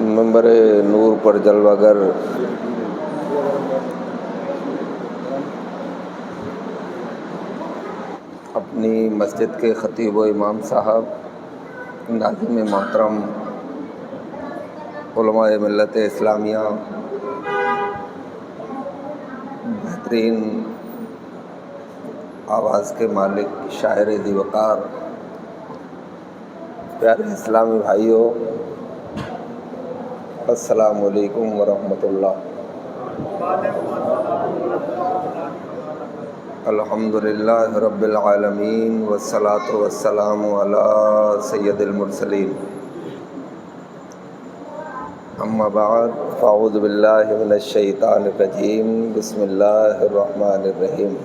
منبر نور پر جلوہ گر اپنی مسجد کے خطیب و امام صاحب، ناظم محترم، علماء ملت اسلامیہ، بہترین آواز کے مالک شاعر ذی وقار، پیارے اسلامی بھائیوں، السلام علیکم ورحمۃ اللہ۔ الحمدللہ رب العالمین والصلاة والسلام علی سید المرسلین، اما بعد فاعوذ باللہ من الشیطان الرجیم، بسم اللہ الرحمن الرحیم۔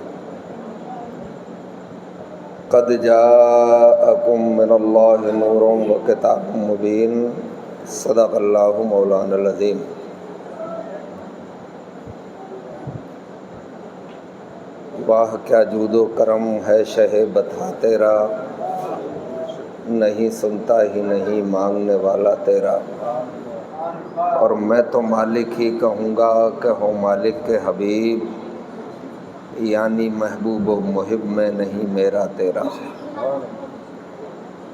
قد جاءکم من اللہ نور وکتاب مبین، صدق اللہ مولانا العظیم۔ واہ کیا جود و کرم ہے شہ بتا تیرا، نہیں سنتا ہی نہیں مانگنے والا تیرا، اور میں تو مالک ہی کہوں گا کہ ہو مالک کے حبیب، یعنی محبوب و محب میں نہیں میرا تیرا۔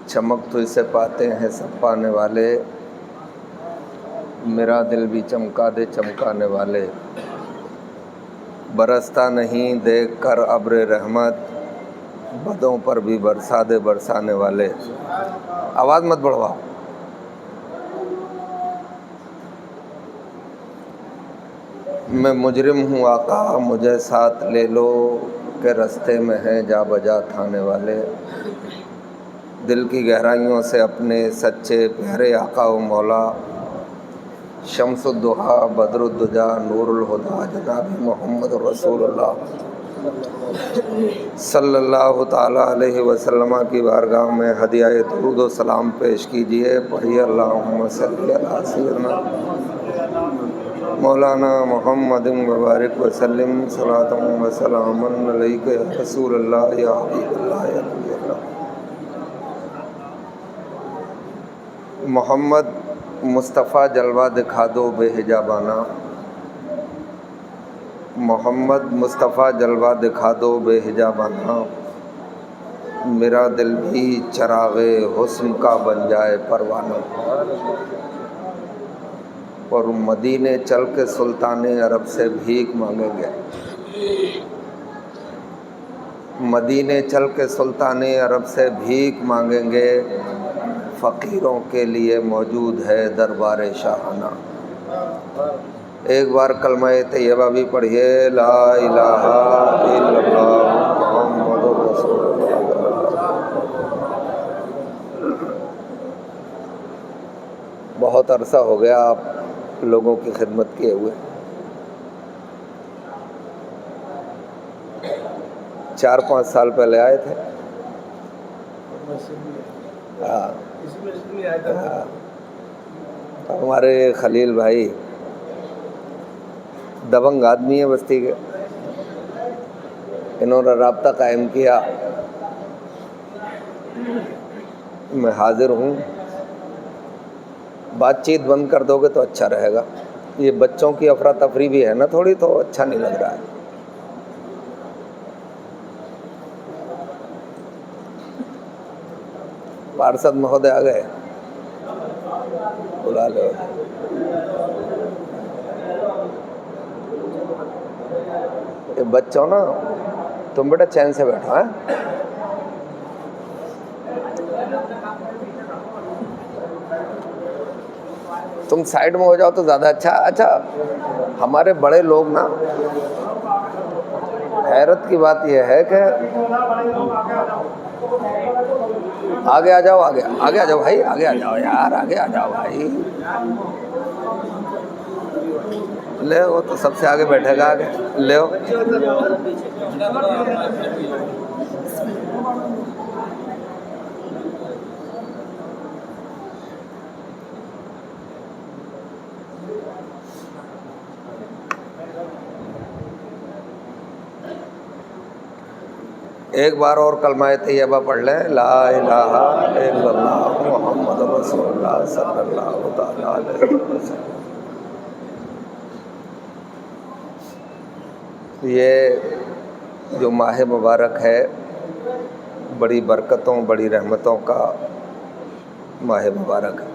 چمک تو اسے پاتے ہیں سب پانے والے، میرا دل بھی چمکا دے چمکانے والے، برستا نہیں دیکھ کر ابر رحمت، بدوں پر بھی برسا دے برسانے والے۔ آواز مت بڑھواؤ۔ میں مجرم ہوں آقا مجھے ساتھ لے لو، کہ رستے میں ہیں جا بجا تھانے والے۔ دل کی گہرائیوں سے اپنے سچے پیارے آقا و مولا، شمس الضحیٰ بدر الدجا نور الہدیٰ جناب محمد رسول اللہ صلی اللہ تعالیٰ علیہ وسلم کی بارگاہ میں ہدیہ درود و سلام پیش کیجیے۔ پڑھیے اللہم صلی علی سیدنا مولانا محمد مبارک وسلم، صلاۃ و سلام علیک یا رسول اللہ یا حبیب اللہ یا نبی اللہ۔ محمد مصطفیٰ جلوہ دکھا دو بے حجابانہ، محمد مصطفیٰ جلوہ دکھا دو بے حجابانہ، میرا دل بھی چراغ حسن کا بن جائے پروانہ۔ اور مدینے چل کے سلطان عرب سے بھیک مانگیں گے، مدینے چل کے سلطان عرب سے بھیک مانگیں گے، فقیروں کے لیے موجود ہے دربار شاہانہ۔ ایک بار کلمہ طیبہ بھی پڑھیے، لا الہ الا اللہ محمد رسول اللہ۔ بہت عرصہ ہو گیا آپ لوگوں کی خدمت کیے ہوئے، 4-5 سال پہلے آئے تھے۔ ہمارے خلیل بھائی دبنگ آدمی ہے بستی کے، انہوں نے رابطہ قائم کیا، میں حاضر ہوں، بات چیت بند کر دو گے تو اچھا رہے گا، یہ بچوں کی افراتفری بھی ہے نا تھوڑی، تو اچھا نہیں لگ رہا ہے۔ پارشد مہودے آ گئے، بلا لو۔ یہ بچوں نا، تم بیٹا چین سے بیٹھو ہیں، تم سائیڈ میں ہو جاؤ تو زیادہ اچھا۔ ہمارے بڑے لوگ نا، حیرت کی بات یہ ہے کہ آگے آ جاؤ، آگے آ جاؤ بھائی، آگے آ جاؤ یار، آگے آ جاؤ بھائی، لے وہ تو سب سے آگے بیٹھے گا، آگے لے ہو۔ ایک بار اور کلمہ طیبہ پڑھ لیں، لا الہ الا اللہ محمد رسول اللہ صلی اللہ تعالی علیہ وسلم۔ یہ جو ماہ مبارک ہے بڑی برکتوں بڑی رحمتوں کا ماہ مبارک ہے۔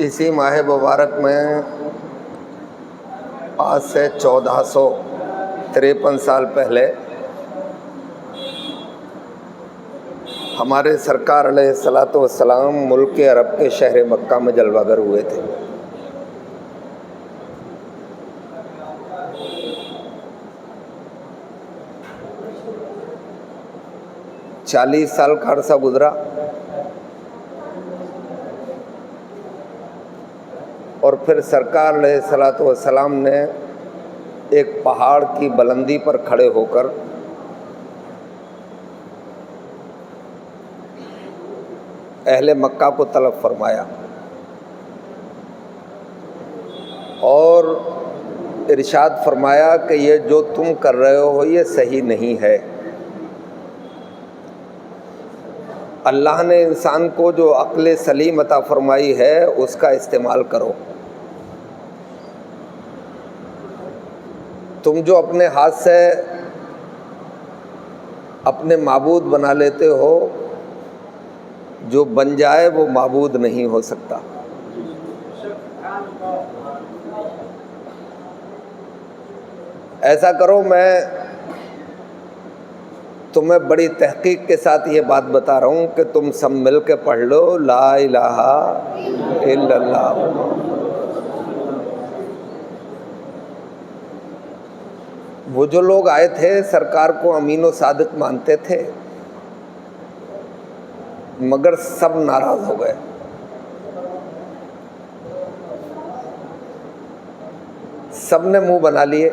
اسی ماہ مبارک میں آج سے 1453 سال پہلے ہمارے سرکار علیہ الصلاۃ والسلام ملک عرب کے شہر مکہ میں جلوہ گر ہوئے تھے۔ چالیس سال کا عرصہ گزرا اور پھر سرکار علیہ الصلاۃ والسلام نے ایک پہاڑ کی بلندی پر کھڑے ہو کر اہل مکہ کو طلب فرمایا اور ارشاد فرمایا کہ یہ جو تم کر رہے ہو یہ صحیح نہیں ہے۔ اللہ نے انسان کو جو عقل سلیم عطا فرمائی ہے اس کا استعمال کرو۔ تم جو اپنے ہاتھ سے اپنے معبود بنا لیتے ہو، جو بن جائے وہ معبود نہیں ہو سکتا۔ ایسا کرو، میں تمہیں بڑی تحقیق کے ساتھ یہ بات بتا رہا ہوں کہ تم سب مل کے پڑھ لو، لا الہ الا اللہ۔ وہ جو لوگ آئے تھے سرکار کو امین و صادق مانتے تھے، مگر سب ناراض ہو گئے۔ سب نے منہ بنا لیے،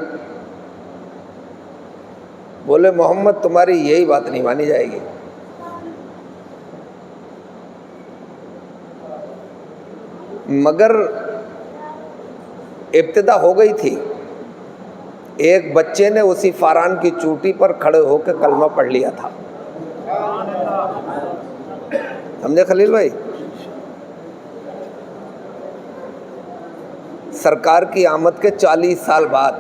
بولے محمد تمہاری یہی بات نہیں مانی جائے گی۔ مگر ابتدا ہو گئی تھی۔ ایک بچے نے اسی فاران کی چوٹی پر کھڑے ہو کے کلمہ پڑھ لیا تھا، سمجھے خلیل بھائی؟ سرکار کی آمد کے 40 سال بعد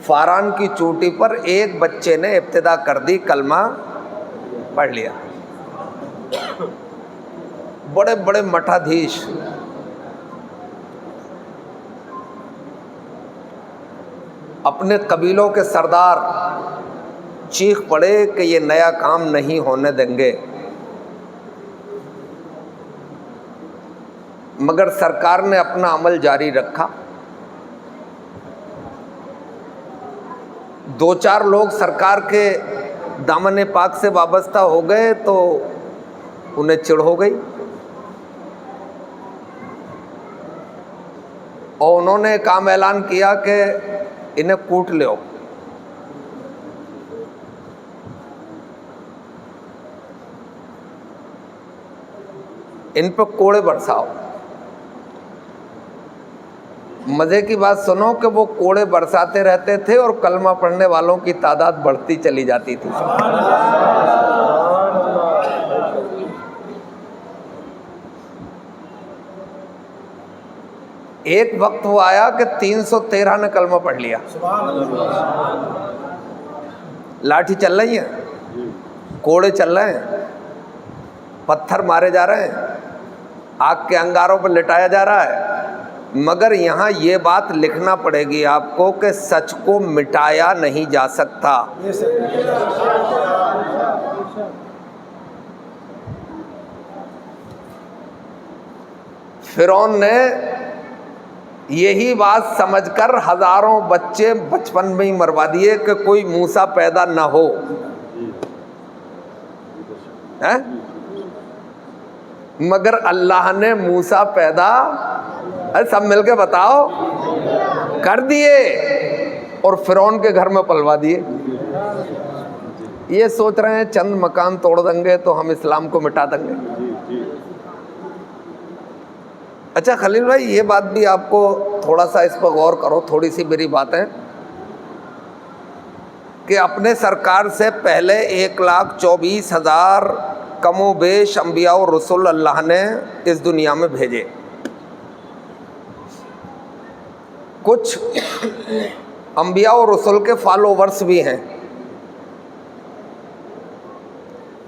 فاران کی چوٹی پر ایک بچے نے ابتدا کر دی، کلمہ پڑھ لیا۔ بڑے بڑے مٹھادھیش اپنے قبیلوں کے سردار چیخ پڑے کہ یہ نیا کام نہیں ہونے دیں گے، مگر سرکار نے اپنا عمل جاری رکھا۔ دو چار لوگ سرکار کے دامن پاک سے وابستہ ہو گئے تو انہیں چڑ ہو گئی اور انہوں نے ایک عام اعلان کیا کہ انہیں کوٹ لو۔ ان پہ کوڑے برساؤ۔ مزے کی بات سنو کہ وہ کوڑے برساتے رہتے تھے اور کلمہ پڑھنے والوں کی تعداد بڑھتی چلی جاتی تھی۔ ایک وقت وہ آیا کہ 313 نے کلمہ پڑھ لیا۔ لاٹھی چل رہی ہیں، کوڑے چل رہے ہیں، پتھر مارے جا رہے ہیں، آگ کے انگاروں پر لٹایا جا رہا ہے، مگر یہاں یہ بات لکھنا پڑے گی آپ کو کہ سچ کو مٹایا نہیں جا سکتا۔ فرعون نے یہی بات سمجھ کر ہزاروں بچے بچپن میں ہی مروا دیے کہ کوئی موسیٰ پیدا نہ ہو۔ مگر اللہ نے موسیٰ پیدا، سب مل کے بتاؤ، کر دیے اور فرعون کے گھر میں پلوا دیے۔ یہ سوچ رہے ہیں چند مکان توڑ دیں گے تو ہم اسلام کو مٹا دیں گے۔ اچھا خلیل بھائی، یہ بات بھی آپ کو تھوڑا سا اس پر غور کرو، تھوڑی سی میری بات ہے کہ اپنے سرکار سے پہلے 1,24,000 کم و بیش انبیاء و رسول اللہ نے اس دنیا میں بھیجے. کچھ انبیاء و رسول کے فالوورس بھی ہیں.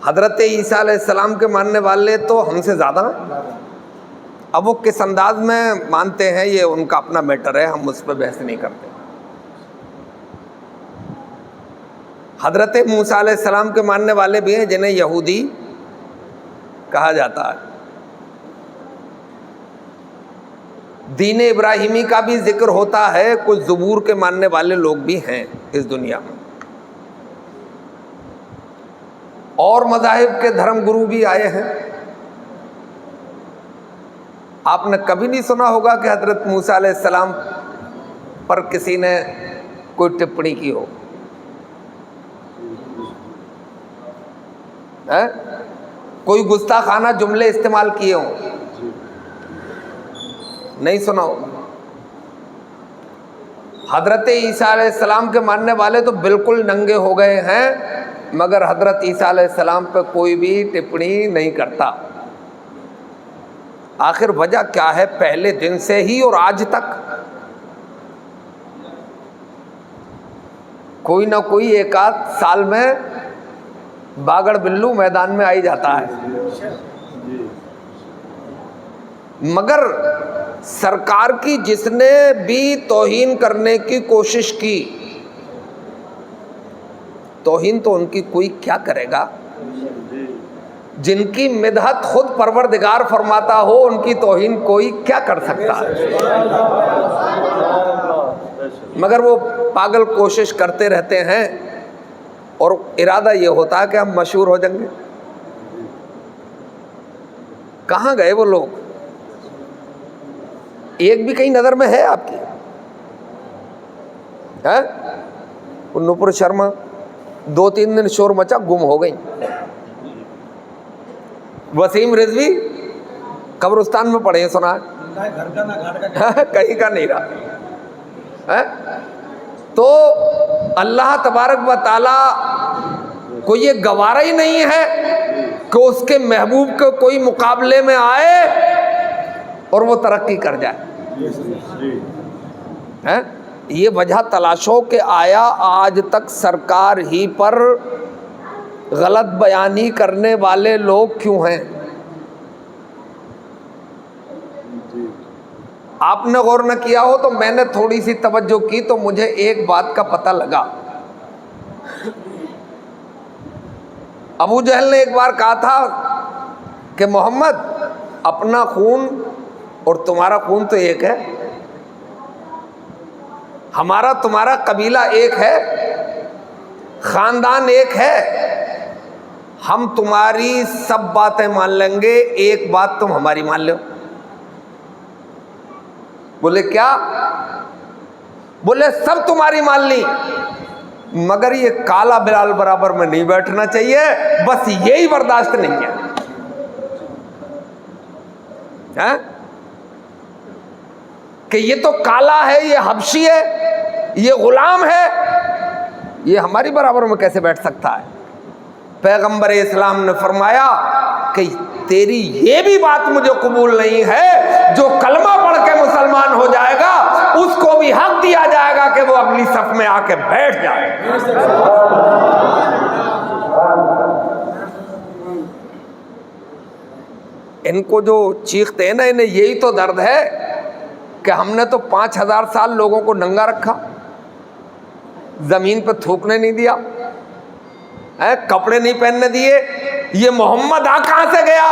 حضرت عیسیٰ علیہ السلام کے ماننے والے تو ہم سے زیادہ ہیں. اب وہ کس انداز میں مانتے ہیں یہ ان کا اپنا میٹر ہے، ہم اس پہ بحث نہیں کرتے. حضرت موسیٰ علیہ السلام کے ماننے والے بھی ہیں جنہیں یہودی کہا جاتا ہے. دین ابراہیمی کا بھی ذکر ہوتا ہے. کچھ زبور کے ماننے والے لوگ بھی ہیں اس دنیا میں. اور مذاہب کے دھرم گرو بھی آئے ہیں. آپ نے کبھی نہیں سنا ہوگا کہ حضرت موسیٰ علیہ السلام پر کسی نے کوئی ٹپڑی کی ہو. کوئی گستاخانہ جملے استعمال کیے ہوں؟ نہیں سنا ہو. حضرت عیسیٰ علیہ السلام کے ماننے والے تو بالکل ننگے ہو گئے ہیں، مگر حضرت عیسیٰ علیہ السلام پہ کوئی بھی ٹپڑی نہیں کرتا. آخر وجہ کیا ہے؟ پہلے دن سے ہی اور آج تک کوئی نہ کوئی ایک آدھ سال میں باگڑ بلو میدان میں آئی جاتا ہے. مگر سرکار کی جس نے بھی توہین کرنے کی کوشش کی، توہین تو ان کی کوئی کیا کرے گا؟ جن کی مدحت خود پروردگار فرماتا ہو ان کی توہین کوئی کیا کر سکتا ہے؟ مگر وہ پاگل کوشش کرتے رہتے ہیں اور ارادہ یہ ہوتا ہے کہ ہم مشہور ہو جائیں گے. کہاں گئے وہ لوگ؟ ایک بھی کہیں نظر میں ہے آپ کی؟ نپور شرما 2-3 دن شور مچا، گم ہو گئی. وسیم رضوی قبرستان میں پڑے ہیں، سنا ہے؟ کہیں کا نہیں رہا. تو اللہ تبارک و تعالی کو یہ گوارا ہی نہیں ہے کہ اس کے محبوب کے کوئی مقابلے میں آئے اور وہ ترقی کر جائے. یہ وجہ تلاشو کہ آیا آج تک سرکار ہی پر غلط بیانی کرنے والے لوگ کیوں ہیں؟ آپ نے غور نہ کیا ہو تو میں نے تھوڑی سی توجہ کی تو مجھے ایک بات کا پتہ لگا. ابو جہل نے ایک بار کہا تھا کہ محمد اپنا خون اور تمہارا خون تو ایک ہے، ہمارا تمہارا قبیلہ ایک ہے، خاندان ایک ہے، ہم تمہاری سب باتیں مان لیں گے، ایک بات تم ہماری مان لو. بولے کیا؟ بولے سب تمہاری مان لی مگر یہ کالا بلال برابر میں نہیں بیٹھنا چاہیے، بس یہی برداشت نہیں ہے. کہ یہ تو کالا ہے، یہ حبشی ہے، یہ غلام ہے، یہ ہماری برابر میں کیسے بیٹھ سکتا ہے؟ پیغمبر اسلام نے فرمایا کہ تیری یہ بھی بات مجھے قبول نہیں ہے، جو کلمہ پڑھ کے مسلمان ہو جائے گا اس کو بھی حق دیا جائے گا کہ وہ اگلی صف میں آ کے بیٹھ جائے. ان کو جو چیختے ہیں نا، انہیں یہی تو درد ہے کہ ہم نے تو 5000 سال لوگوں کو ننگا رکھا، زمین پہ تھوکنے نہیں دیا، کپڑے نہیں پہننے دیے. یہ محمد آ کہاں سے گیا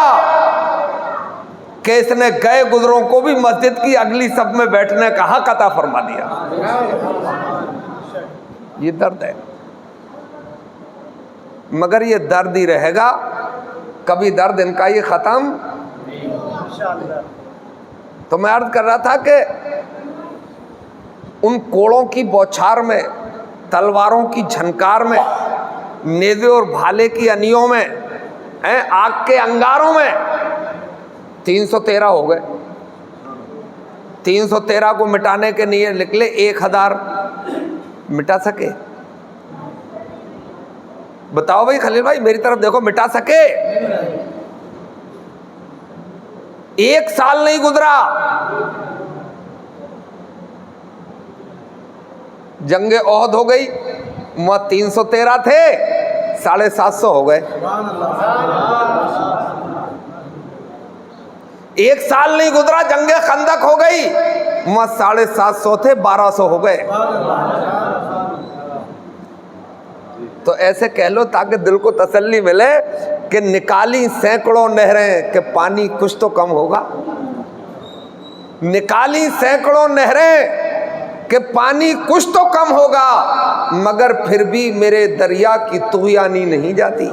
کہ اس نے گئے گزروں کو بھی مسجد کی اگلی صف میں بیٹھنے کا حق عطا فرما دیا. یہ درد ہے، مگر یہ درد ہی رہے گا، کبھی درد ان کا یہ ختم. تو میں عرض کر رہا تھا کہ ان کوڑوں کی بوچھار میں، تلواروں کی جھنکار میں، نیزے اور بھالے کی انیوں میں، آگ کے انگاروں میں 313 ہو گئے. 313 کو مٹانے کے لیے نکلے، 1000 مٹا سکے؟ بتاؤ بھائی خلیل بھائی، میری طرف دیکھو، مٹا سکے؟ 1 سال نہیں گزرا، جنگ احد ہو گئی، 313 تھے، 750 ہو گئے۔ 1 سال نہیں گزرا، جنگ خندق ہو گئی، 750 تھے، 1200 ہو گئے۔ تو ایسے کہہ لو تاکہ دل کو تسلی ملے کہ نکالی سینکڑوں نہریں کہ پانی کچھ تو کم ہوگا، نکالی سینکڑوں نہریں کہ پانی کچھ تو کم ہوگا، مگر پھر بھی میرے دریا کی طغیانی نہیں جاتی،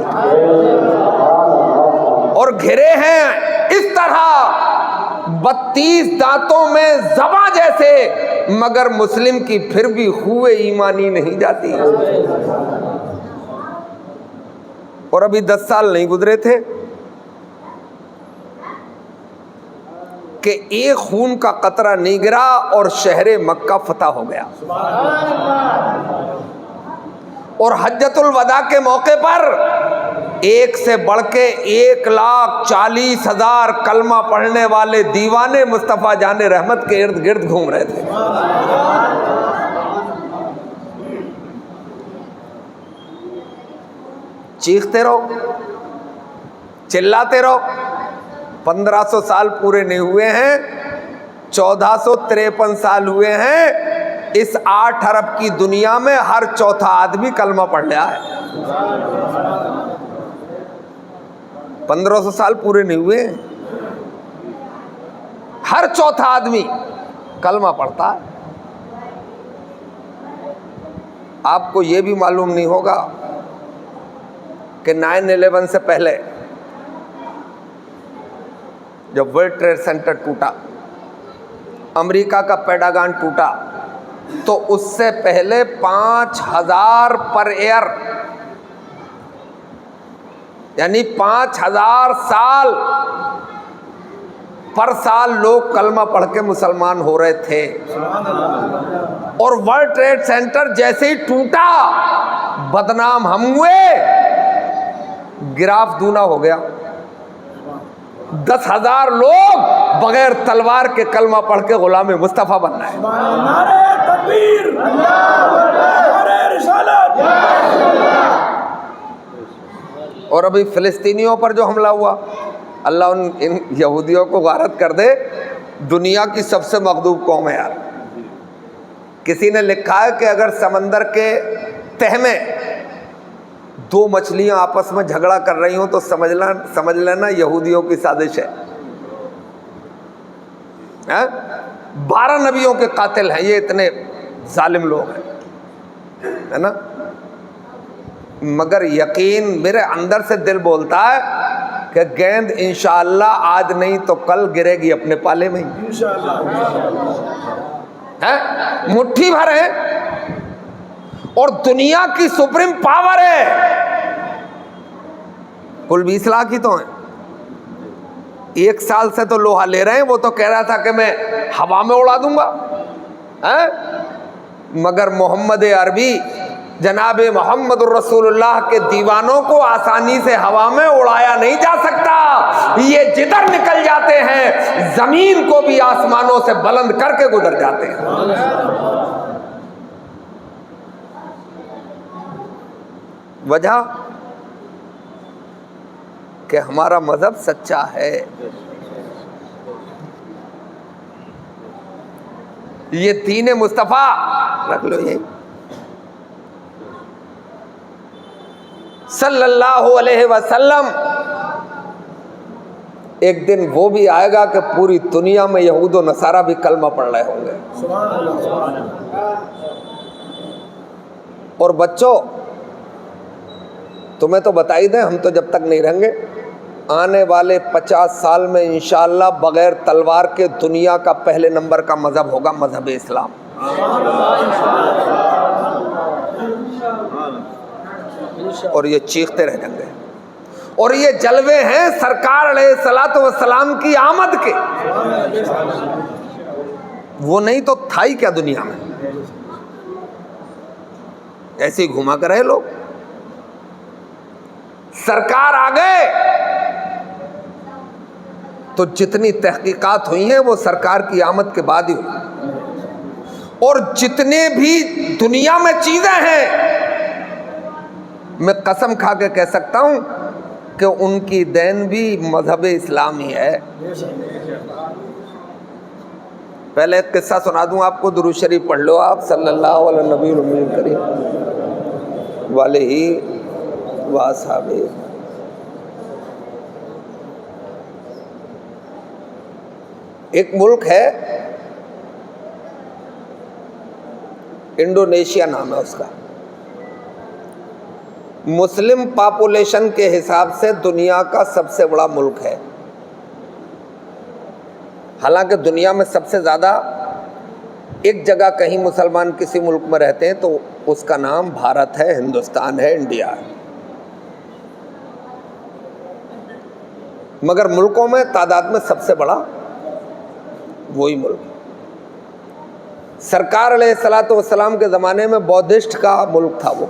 اور گھرے ہیں اس طرح 32 دانتوں میں زباں جیسے، مگر مسلم کی پھر بھی خوہ ایمانی نہیں جاتی۔ اور ابھی 10 سال نہیں گزرے تھے کہ ایک خون کا قطرہ نہیں گرا اور شہر مکہ فتح ہو گیا، اور حجۃ الوداع کے موقع پر ایک سے بڑھ کے 1,40,000 کلمہ پڑھنے والے دیوانے مصطفیٰ جان رحمت کے ارد گرد گھوم رہے تھے۔ چیختے رہو، چلاتے رہو، 1500 سال پورے نہیں ہوئے ہیں، 1453 سال ہوئے ہیں، اس 8 ارب کی دنیا میں ہر چوتھا آدمی کلمہ پڑھ لیا ہے۔ 1500 سال پورے نہیں ہوئے ہیں، ہر چوتھا آدمی کلمہ پڑھتا ہے۔ آپ کو یہ بھی معلوم نہیں ہوگا کہ 9/11 سے پہلے جب ورلڈ ٹریڈ سینٹر ٹوٹا، امریکہ کا پینٹاگن ٹوٹا، تو اس سے پہلے 5000 پر ایئر، یعنی 5000 سال پر سال لوگ کلمہ پڑھ کے مسلمان ہو رہے تھے، اور ورلڈ ٹریڈ سینٹر جیسے ہی ٹوٹا بدنام ہم ہوئے، گراف دونا ہو گیا، 10,000 لوگ بغیر تلوار کے کلمہ پڑھ کے غلام مصطفیٰ بن رہے ہیں۔ نعرہ تکبیر، نعرہ رسالت۔ اور ابھی فلسطینیوں پر جو حملہ ہوا، اللہ ان یہودیوں کو غارت کر دے، دنیا کی سب سے مغضوب قوم ہے یار۔ کسی نے لکھا ہے کہ اگر سمندر کے تہ میں 2 مچھلیاں آپس میں جھگڑا کر رہی ہوں تو سمجھ لینا یہودیوں کی سازش ہے۔ 12 نبیوں کے قاتل ہیں یہ، اتنے ظالم لوگ ہیں، ہے نا؟ مگر یقین میرے اندر سے دل بولتا ہے کہ گیند انشاءاللہ آج نہیں تو کل گرے گی اپنے پالے میں ہی، مٹھی بھر ہے، اور دنیا کی سپریم پاور ہے، کل 20 لاکھ ہی تو ہیں۔ 1 سال سے تو لوہا لے رہے ہیں، وہ تو کہہ رہا تھا کہ میں ہوا میں اڑا دوں گا، مگر محمد عربی جناب محمد الرسول اللہ کے دیوانوں کو آسانی سے ہوا میں اڑایا نہیں جا سکتا، یہ جدھر نکل جاتے ہیں زمین کو بھی آسمانوں سے بلند کر کے گزر جاتے ہیں۔ وجہ کہ ہمارا مذہب سچا ہے، یہ دین مصطفیٰ رکھ لو، یہ صلی اللہ علیہ وسلم۔ ایک دن وہ بھی آئے گا کہ پوری دنیا میں یہود و نصارہ بھی کلمہ پڑھ رہے ہوں گے۔ اور بچوں تمہیں تو بتائی دیں، ہم تو جب تک نہیں رہیں گے، آنے والے 50 سال میں انشاءاللہ بغیر تلوار کے دنیا کا پہلے نمبر کا مذہب ہوگا مذہب اسلام۔ اور یہ چیختے رہ جائیں گے، اور یہ جلوے ہیں سرکار علیہ الصلوۃ والسلام کی آمد کے۔ وہ نہیں تو تھا ہی کیا دنیا میں؟ ایسے ہی گھما کر رہے لوگ. سرکار آ گئے تو جتنی تحقیقات ہوئی ہیں وہ سرکار کی آمد کے بعد ہی ہوئی. اور جتنے بھی دنیا میں چیزیں ہیں میں قسم کھا کے کہہ سکتا ہوں کہ ان کی دین بھی مذہب اسلام ہی ہے. پہلے ایک قصہ سنا دوں آپ کو، درود شریف پڑھ لو آپ صلی اللہ علیہ نبی الامی الکریم علیہ وآصحابہ. ایک ملک ہے انڈونیشیا نام ہے اس کا. مسلم پاپولیشن کے حساب سے دنیا کا سب سے بڑا ملک ہے. حالانکہ دنیا میں سب سے زیادہ ایک جگہ کہیں مسلمان کسی ملک میں رہتے ہیں تو اس کا نام بھارت ہے، ہندوستان ہے، انڈیا ہے. مگر ملکوں میں تعداد میں سب سے بڑا وہی ملک. سرکار علیہ الصلوۃ والسلام کے زمانے میں بودھسٹ کا ملک تھا وہ.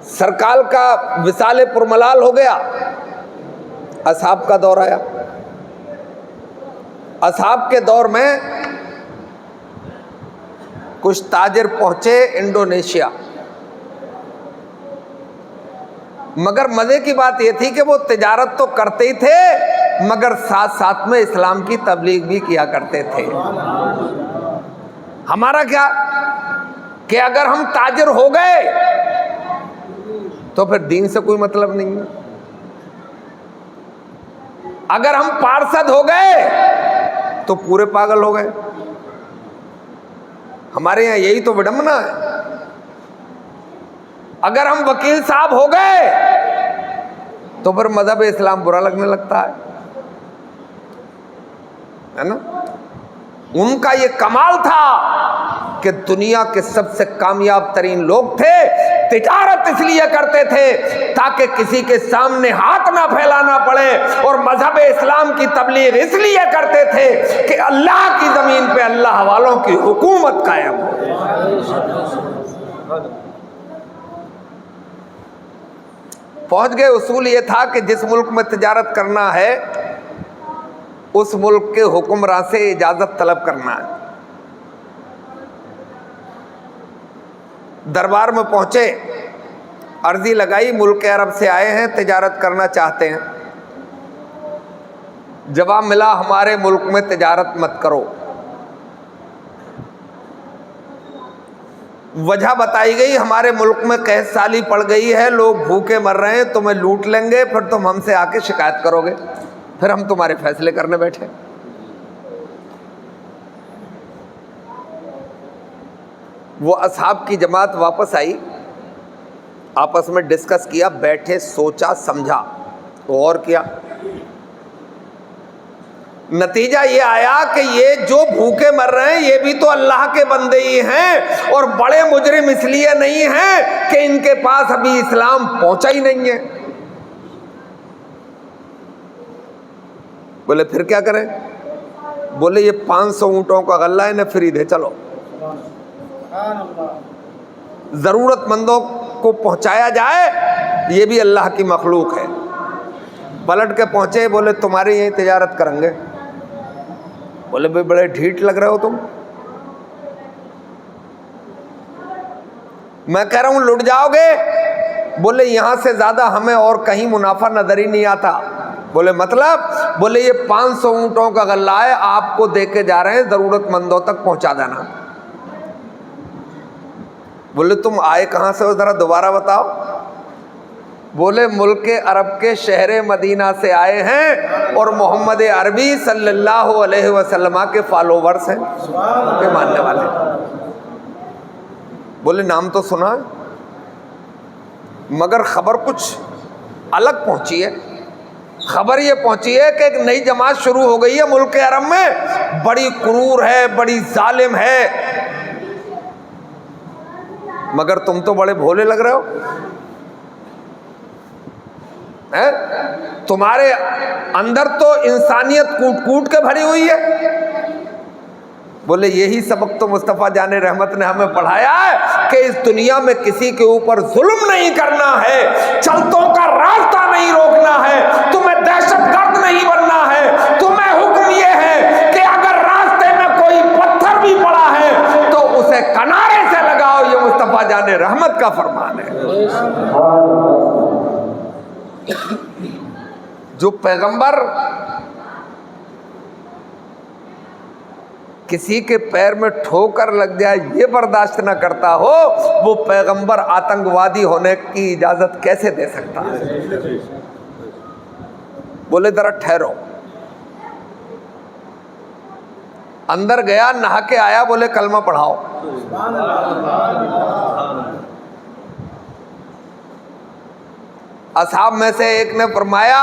سرکار کا وصال پرملال ہو گیا، اصحاب کا دور آیا. اصحاب کے دور میں کچھ تاجر پہنچے انڈونیشیا. مگر مزے کی بات یہ تھی کہ وہ تجارت تو کرتے ہی تھے مگر ساتھ ساتھ میں اسلام کی تبلیغ بھی کیا کرتے تھے. ہمارا کیا کہ اگر ہم تاجر ہو گئے تو پھر دین سے کوئی مطلب نہیں ہے. اگر ہم پارشد ہو گئے تو پورے پاگل ہو گئے. ہمارے یہاں یہی تو وڈمبنا ہے. اگر ہم وکیل صاحب ہو گئے تو پھر مذہب اسلام برا لگنے لگتا ہے نا. ان کا یہ کمال تھا کہ دنیا کے سب سے کامیاب ترین لوگ تھے. تجارت اس لیے کرتے تھے تاکہ کسی کے سامنے ہاتھ نہ پھیلانا پڑے، اور مذہب اسلام کی تبلیغ اس لیے کرتے تھے کہ اللہ کی زمین پہ اللہ والوں کی حکومت قائم ہو. پہنچ گئے. اصول یہ تھا کہ جس ملک میں تجارت کرنا ہے اس ملک کے حکمراں سے اجازت طلب کرنا ہے. دربار میں پہنچے، عرضی لگائی ملک عرب سے آئے ہیں، تجارت کرنا چاہتے ہیں. جواب ملا ہمارے ملک میں تجارت مت کرو. وجہ بتائی گئی ہمارے ملک میں قحط سالی پڑ گئی ہے، لوگ بھوکے مر رہے ہیں، تمہیں لوٹ لیں گے، پھر تم ہم سے آ کے شکایت کرو گے، پھر ہم تمہارے فیصلے کرنے بیٹھے. وہ اصحاب کی جماعت واپس آئی، آپس میں ڈسکس کیا، بیٹھے، سوچا، سمجھا، غور کیا. نتیجہ یہ آیا کہ یہ جو بھوکے مر رہے ہیں یہ بھی تو اللہ کے بندے ہی ہیں، اور بڑے مجرم اس لیے نہیں ہیں کہ ان کے پاس ابھی اسلام پہنچا ہی نہیں ہے. بولے پھر کیا کریں؟ بولے یہ 500 اونٹوں کا غلہ ہے، انہیں فری دے چلو، ضرورت مندوں کو پہنچایا جائے، یہ بھی اللہ کی مخلوق ہے. پلٹ کے پہنچے، بولے تمہارے یہیں تجارت کریں گے. بولے بھائی بڑے ڈھیٹ لگ رہے ہو تم. میں کہہ رہا ہوں لٹ جاؤ گے. بولے یہاں سے زیادہ ہمیں اور کہیں منافع نظر ہی نہیں آتا. بولے مطلب؟ بولے یہ 500 اونٹوں کا غلہ ہے، آپ کو دے کے جا رہے ہیں، ضرورت مندوں تک پہنچا دینا. بولے تم آئے کہاں سے ہو، ذرا دوبارہ بتاؤ. بولے ملک عرب کے شہر مدینہ سے آئے ہیں اور محمد عربی صلی اللہ علیہ وسلم کے فالوورز ہیں، کے ماننے والے. بولے نام تو سنا ہے مگر خبر کچھ الگ پہنچی ہے. خبر یہ پہنچی ہے کہ ایک نئی جماعت شروع ہو گئی ہے ملک عرب میں، بڑی کرور ہے، بڑی ظالم ہے. مگر تم تو بڑے بھولے لگ رہے ہو. تمہارے اندر تو انسانیت کوٹ کوٹ کے بھری ہوئی ہے. بولے یہی سبق تو مصطفیٰ جان رحمت نے ہمیں پڑھایا ہے کہ اس دنیا میں کسی کے اوپر ظلم نہیں کرنا ہے, چلتوں کا راستہ نہیں روکنا ہے, تمہیں دہشت گرد نہیں بننا ہے. تمہیں حکم یہ ہے کہ اگر راستے میں کوئی پتھر بھی پڑا ہے تو اسے کنارے سے لگاؤ. یہ مصطفیٰ جان رحمت کا فرمان ہے. جو پیغمبر کسی کے پیر میں ٹھوکر لگ جائے یہ برداشت نہ کرتا ہو, وہ پیغمبر آتنکوادی ہونے کی اجازت کیسے دے سکتا ہے؟ بولے ذرا ٹھہرو. اندر گیا, نہا کے آیا, بولے کلمہ پڑھاؤ. اصحاب میں سے ایک نے فرمایا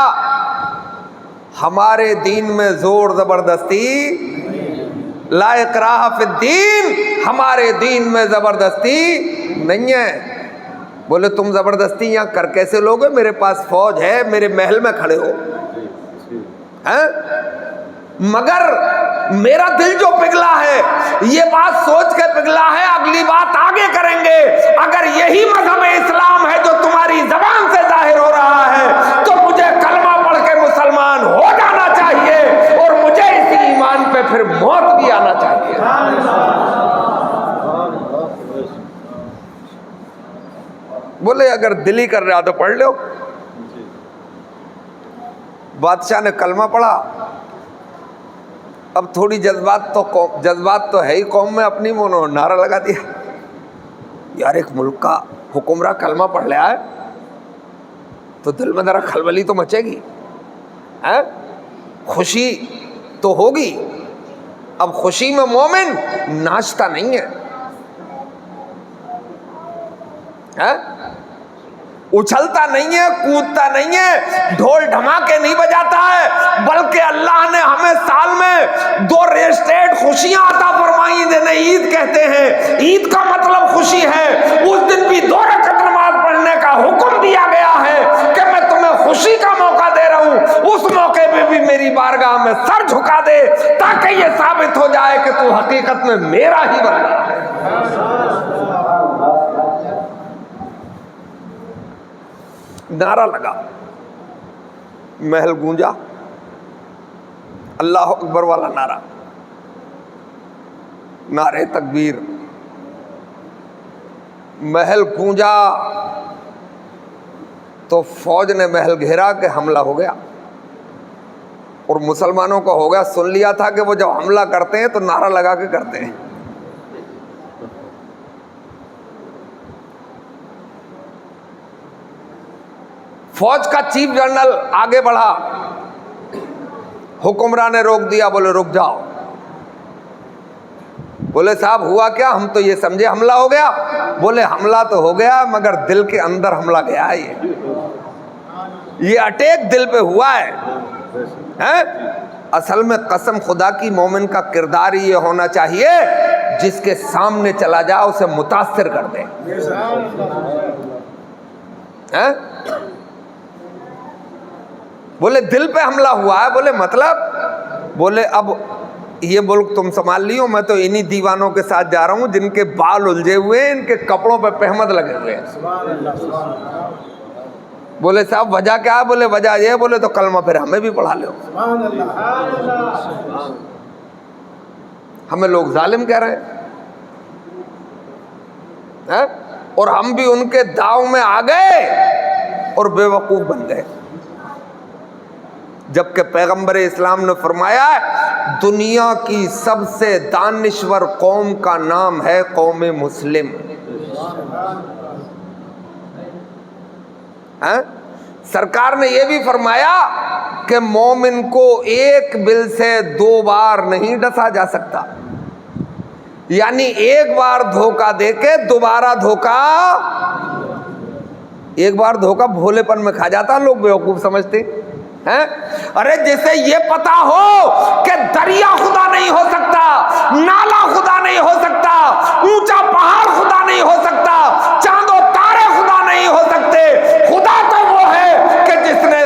ہمارے دین میں زور زبردستی, لا اکراہ فی الدین, ہمارے دین میں زبردستی نہیں ہے. بولے تم زبردستی یہاں کر کیسے لوگے؟ میرے پاس فوج ہے, میرے محل میں کھڑے ہو. مگر میرا دل جو پگھلا ہے یہ بات سوچ کے پگھلا ہے, اگلی بات آگے کریں گے. اگر یہی مذہب اسلام ہے جو تمہاری زبان سے ظاہر ہو رہا ہے تو مجھے کلمہ پڑھ کے مسلمان ہو جانا چاہیے اور مجھے اسی ایمان پہ پھر موت بھی آنا چاہیے. بولے اگر دل ہی کر رہا تو پڑھ لو. بادشاہ نے کلمہ پڑھا. اب تھوڑی جذبات تو ہے ہی قوم میں اپنی, میں انہوں نے نعرہ لگا دیا, یار ایک ملک کا حکمراں کلمہ پڑھ لیا ہے تو دل میں ذرا کھلبلی تو مچے گی, خوشی تو ہوگی. اب خوشی میں مومن ناچتا نہیں ہے, اچھلتا نہیں ہے, کودتا نہیں ہے, ڈھول ڈھماکے نہیں بجاتا ہے, بلکہ اللہ نے ہمیں سال میں 2 ریسٹیٹ خوشیاں عطا فرمائی جنہیں عید کہتے ہیں. عید کا مطلب خوشی ہے. اس دن بھی 2 رکعت نماز پڑھنے کا حکم دیا گیا ہے کہ میں تمہیں خوشی کا موقع دے رہا ہوں. اس موقع پہ بھی میری بارگاہ میں سر جھکا دے تاکہ یہ ثابت ہو جائے کہ تو حقیقت میں میرا ہی بندہ ہے. نعرہ لگا, محل گونجا, اللہ اکبر والا نعرہ, نعرے تکبیر, محل گونجا تو فوج نے محل گھیرا کہ حملہ ہو گیا. اور مسلمانوں کو ہو گیا, سن لیا تھا کہ وہ جب حملہ کرتے ہیں تو نعرہ لگا کے کرتے ہیں. فوج کا چیف جنرل آگے بڑھا, حکمراں نے روک دیا, بولے رک جاؤ. بولے صاحب ہوا کیا؟ ہم تو یہ سمجھے حملہ ہو گیا. بولے حملہ تو ہو گیا مگر دل کے اندر حملہ گیا ہے. یہ اٹیک دل پہ ہوا ہے. اصل میں قسم خدا کی مومن کا کردار یہ ہونا چاہیے جس کے سامنے چلا جائے اسے متاثر کر دے. بولے دل پہ حملہ ہوا ہے. بولے مطلب؟ بولے اب یہ ملک تم سنبھال لیو, میں تو انہی دیوانوں کے ساتھ جا رہا ہوں جن کے بال الجھے ہوئے ہیں, ان کے کپڑوں پہ پہمد لگے ہوئے ہیں. بولے صاحب وجہ کیا ہے؟ بولے وجہ یہ. بولے تو کلمہ پھر ہمیں بھی پڑھا لو. ہمیں لوگ ظالم کہہ رہے ہیں اور ہم بھی ان کے داؤ میں آ گئے اور بے وقوف بن گئے. جبکہ پیغمبر اسلام نے فرمایا دنیا کی سب سے دانشور قوم کا نام ہے قوم مسلم. سرکار نے یہ بھی فرمایا کہ مومن کو ایک بل سے 2 بار نہیں ڈسا جا سکتا. یعنی ایک بار دھوکہ دے کے دوبارہ دھوکہ, ایک بار دھوکہ بھولے پن میں کھا جاتا, لوگ بیوقوف سمجھتے ہیں. ارے جیسے یہ پتا ہو کہ دریا خدا نہیں ہو سکتا, نالا خدا نہیں ہو سکتا, اونچا پہاڑ خدا نہیں ہو سکتا, چاند و تارے خدا نہیں ہو سکتے. خدا تو وہ ہے کہ جس نے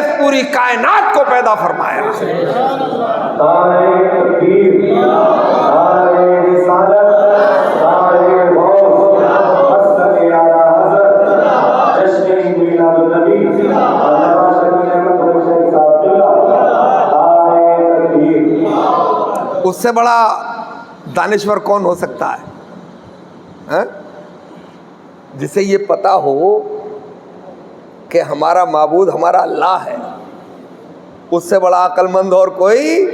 سے بڑا دانشور کون ہو سکتا ہے؟ ہاں؟ جسے یہ پتا ہو کہ ہمارا معبود ہمارا اللہ ہے، اس سے بڑا عقل مند اور کوئی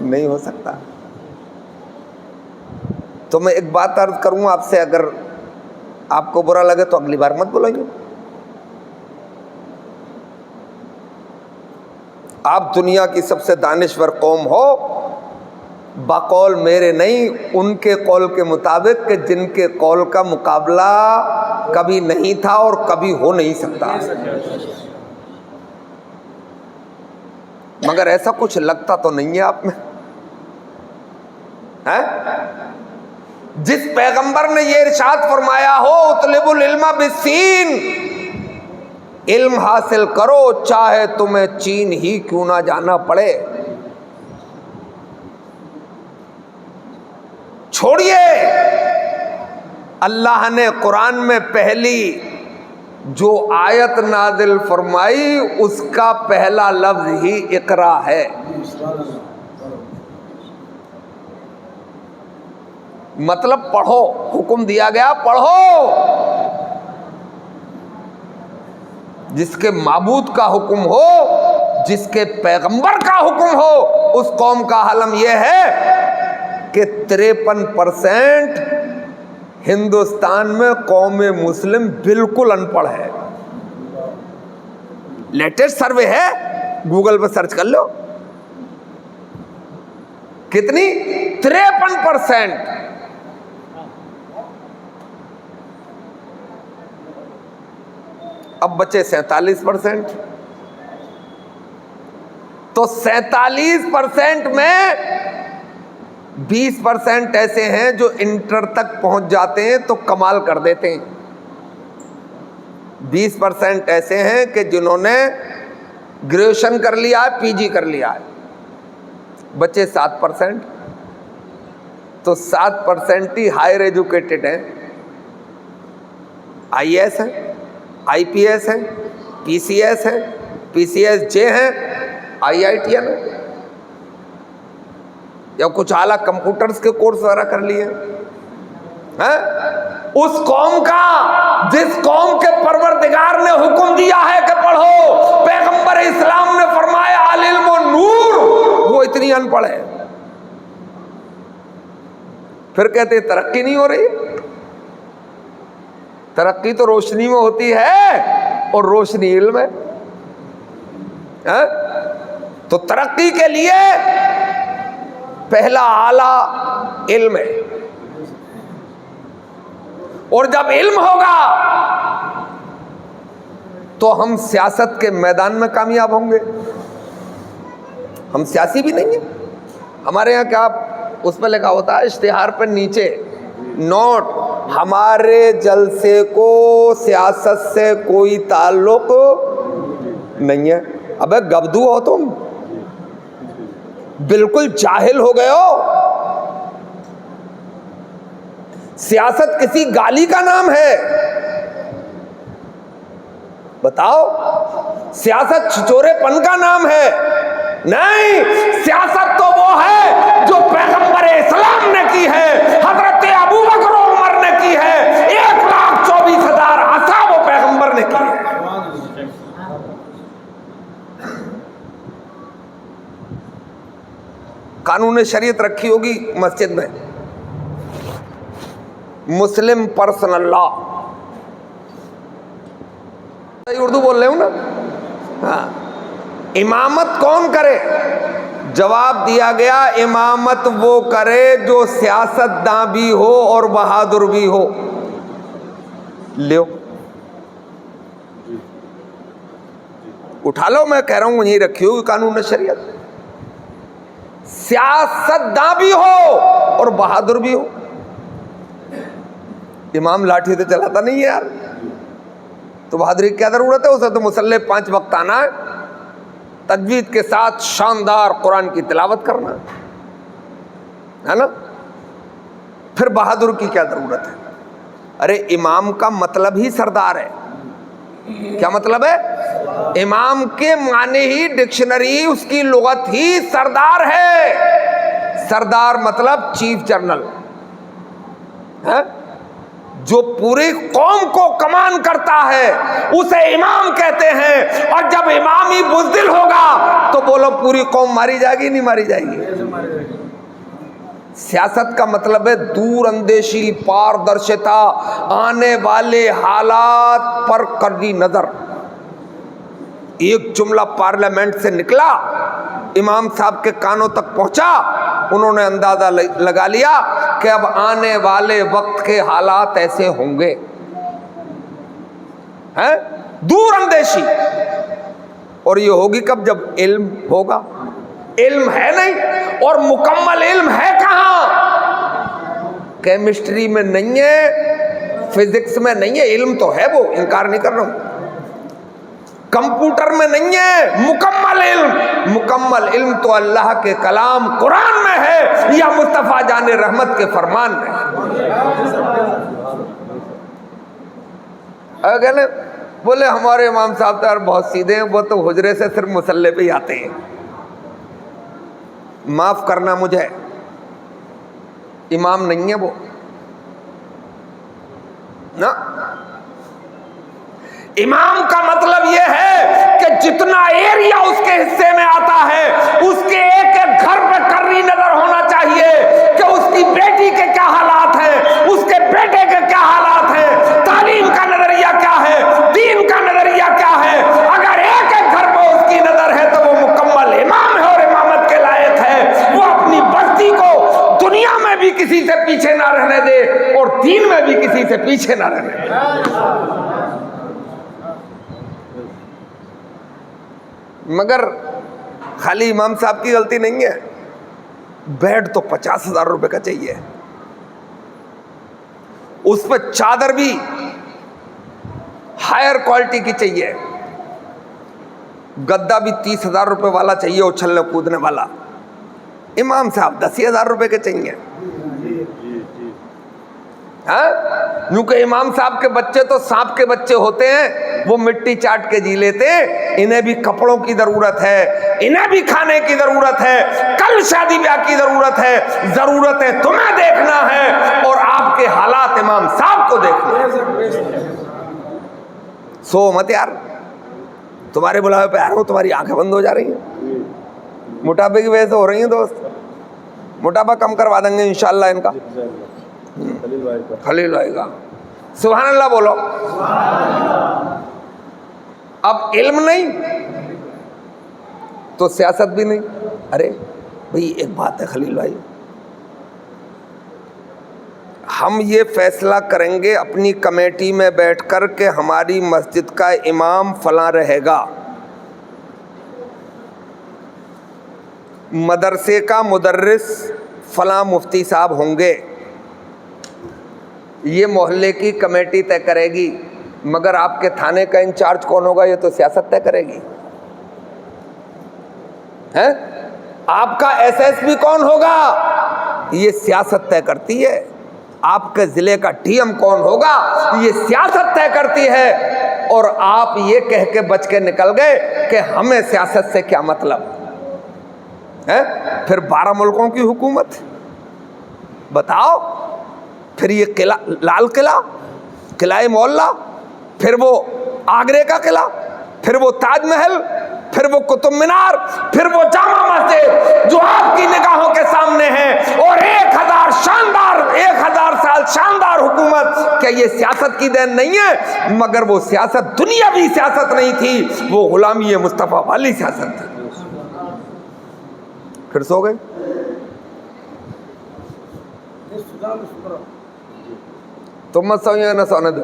نہیں ہو سکتا۔ تو میں ایک بات عرض کروں آپ سے، اگر آپ کو برا لگے تو اگلی بار مت بولیں۔ آپ دنیا کی سب سے دانشور قوم ہو، بقول میرے نہیں، ان کے قول کے مطابق کہ جن کے قول کا مقابلہ کبھی نہیں تھا اور کبھی ہو نہیں سکتا۔ مگر ایسا کچھ لگتا تو نہیں ہے آپ میں، جس پیغمبر نے یہ ارشاد فرمایا ہو اطلب العلم بالسین، علم حاصل کرو چاہے تمہیں چین ہی کیوں نہ جانا پڑے۔ چھوڑیے، اللہ نے قرآن میں پہلی جو آیت نازل فرمائی اس کا پہلا لفظ ہی اقرا ہے۔ مطلب پڑھو، حکم دیا گیا پڑھو۔ جس کے معبود کا حکم ہو، جس کے پیغمبر کا حکم ہو، اس قوم کا حالم یہ ہے کہ 53% ہندوستان میں قوم مسلم بالکل ان پڑھ ہے۔ لیٹسٹ سروے ہے، گوگل پہ سرچ کر لو، کتنی؟ 53%۔ اب بچے 47%۔ تو 47% میں 20% ایسے ہیں جو انٹر تک پہنچ جاتے ہیں تو کمال کر دیتے ہیں۔ 20% ایسے ہیں کہ جنہوں نے گریجویشن کر لیا ہے، پی جی کر لیا ہے۔ بچے 7%، تو 7% ہی ہائر ایجوکیٹڈ ہیں، آئی ایس ہیں، آئی پی ایس ہیں، پی سی ایس ہیں، پی سی ایس جے ہیں، آئی آئی ٹی ہیں، یا کچھ اعلیٰ کمپیوٹرز کے کورس وغیرہ کر لیے۔ اس قوم کا، جس قوم کے پروردگار نے حکم دیا ہے کہ پڑھو، پیغمبر اسلام نے فرمایا العلم نور، وہ اتنی ان پڑھ ہے، پھر کہتے ترقی نہیں ہو رہی۔ ترقی تو روشنی میں ہوتی ہے، اور روشنی علم ہے۔ تو ترقی کے لیے پہلا اعلی علم ہے، اور جب علم ہوگا تو ہم سیاست کے میدان میں کامیاب ہوں گے۔ ہم سیاسی بھی نہیں ہیں، ہمارے یہاں کیا اس پہ لکھا ہوتا ہے اشتہار پہ نیچے نوٹ، ہمارے جلسے کو سیاست سے کوئی تعلق نہیں ہے۔ ابے گبدو ہو تم، بالکل جاہل ہو گئے ہو۔ سیاست کسی گالی کا نام ہے؟ بتاؤ، سیاست چھچورے پن کا نام ہے؟ نہیں، سیاست تو وہ ہے جو پیغمبر اسلام نے کی ہے، حضرت ابوبکر و عمر نے کی ہے، 1,24,000 اصحاب و پیغمبر نے کی ہے۔ قانون شریعت رکھی ہوگی مسجد میں، مسلم پرسنل لا، اردو بول رہے ہوں نا؟ ہاں۔ امامت کون کرے؟ جواب دیا گیا امامت وہ کرے جو سیاست داں بھی ہو اور بہادر بھی ہو۔ لیو اٹھا لو، میں کہہ رہا ہوں یہیں رکھی ہوگی قانون شریعت۔ سیاست داں بھی ہو اور بہادر بھی ہو۔ امام لاٹھی تو چلاتا نہیں ہے یار، تو بہادری کی کیا ضرورت ہے؟ اسے تو مسلح 5 وقت آنا ہے، تجوید کے ساتھ شاندار قرآن کی تلاوت کرنا ہے نا، پھر بہادر کی کیا ضرورت ہے؟ ارے امام کا مطلب ہی سردار ہے۔ کیا مطلب ہے؟ امام کے معنی ہی ڈکشنری، اس کی لغت ہی سردار ہے۔ سردار مطلب چیف جنرل ہے، جو پوری قوم کو کمان کرتا ہے اسے امام کہتے ہیں، اور جب امام ہی بزدل ہوگا تو بولو پوری قوم ماری جائے گی نہیں ماری جائے گی؟ سیاست کا مطلب ہے دور اندیشی، پاردرشتا، آنے والے حالات پر کڑی نظر۔ ایک جملہ پارلیمنٹ سے نکلا، امام صاحب کے کانوں تک پہنچا، انہوں نے اندازہ لگا لیا کہ اب آنے والے وقت کے حالات ایسے ہوں گے، ہیں دور اندیشی۔ اور یہ ہوگی کب؟ جب علم ہوگا۔ علم ہے نہیں، اور مکمل علم ہے کہاں؟ کیمسٹری میں نہیں ہے، فزکس میں نہیں ہے، علم تو ہے، وہ انکار نہیں کر رہا ہوں۔ کمپیوٹر میں نہیں ہے مکمل علم، مکمل علم تو اللہ کے کلام قرآن میں ہے یا مصطفیٰ جان رحمت کے فرمان میں۔ اگر بولے ہمارے امام صاحب تو بہت سیدھے ہیں، وہ تو حجرے سے صرف مصلی پہ ہی آتے ہیں، معاف کرنا مجھے، امام نہیں ہے وہ نا۔ امام کا مطلب یہ ہے کہ جتنا ایریا اس کے حصے میں آتا ہے اس کے ایک ایک گھر پہ کرنی نظر ہونا چاہیے کہ اس کی بیٹی کے کیا حالات ہیں، اس کے بیٹے کے کیا حالات ہیں، تعلیم کا نظریہ کیا ہے، دین کا نظریہ کیا ہے۔ اگر ایک ایک گھر پہ اس کی نظر ہے تو وہ مکمل امام ہے اور امامت کے لائق ہے۔ وہ اپنی بستی کو دنیا میں بھی کسی سے پیچھے نہ رہنے دے اور دین میں بھی کسی سے پیچھے نہ رہنے دے۔ مگر خالی امام صاحب کی غلطی نہیں ہے، بیڈ تو 50,000 روپے کا چاہیے، اس پہ چادر بھی ہائر کوالٹی کی چاہیے، گدا بھی 30,000 روپے والا چاہیے اچھلنے کودنے والا۔ امام صاحب 10,000 روپے کے چاہیے، کیونکہ امام صاحب کے بچے تو سانپ کے بچے ہوتے ہیں، وہ مٹی چاٹ کے جی لیتے ہیں، انہیں بھی کپڑوں کی ضرورت ہے، انہیں بھی کھانے کی ضرورت ہے، کل شادی بیاہ کی ضرورت ہے، ضرورت ہے تمہیں دیکھنا ہے اور آپ کے حالات امام صاحب کو دیکھنا ہے۔ سو مت یار، تمہارے بلاوے پہ آ رہا ہوں، تمہاری آنکھیں بند ہو جا رہی ہیں، موٹاپے کی وجہ سے ہو رہی ہیں دوست، موٹاپا کم کروا دیں گے انشاءاللہ ان کا، خلیل بھائی کا، سبحان اللہ بولو۔ اب علم نہیں تو سیاست بھی نہیں۔ ارے بھئی ایک بات ہے خلیل بھائی، ہم یہ فیصلہ کریں گے اپنی کمیٹی میں بیٹھ کر کہ ہماری مسجد کا امام فلاں رہے گا، مدرسے کا مدرس فلاں مفتی صاحب ہوں گے، یہ محلے کی کمیٹی طے کرے گی، مگر آپ کے تھانے کا انچارج کون ہوگا یہ تو سیاست طے کرے گی، ہیں؟ آپ کا ایس ایس پی کون ہوگا یہ سیاست طے کرتی ہے، آپ کے ضلع کا ڈی ایم کون ہوگا یہ سیاست طے کرتی ہے، اور آپ یہ کہہ کے بچ کے نکل گئے کہ ہمیں سیاست سے کیا مطلب ہے؟ پھر 12 ملکوں کی حکومت بتاؤ، پھر یہ قلعہ لال قلعہ، قلعہ معلیٰ، پھر وہ آگرے کا قلعہ، پھر وہ تاج محل، پھر وہ قطب مینار، پھر وہ جامع مسجد جو آپ کی نگاہوں کے سامنے ہے، اور 1000 سال شاندار حکومت، کیا یہ سیاست کی دین نہیں ہے؟ مگر وہ سیاست دنیاوی سیاست نہیں تھی، وہ غلامی مصطفیٰ والی سیاست تھی۔ پھر سو گئے؟ تم مت سوئیے نہ سونے دو،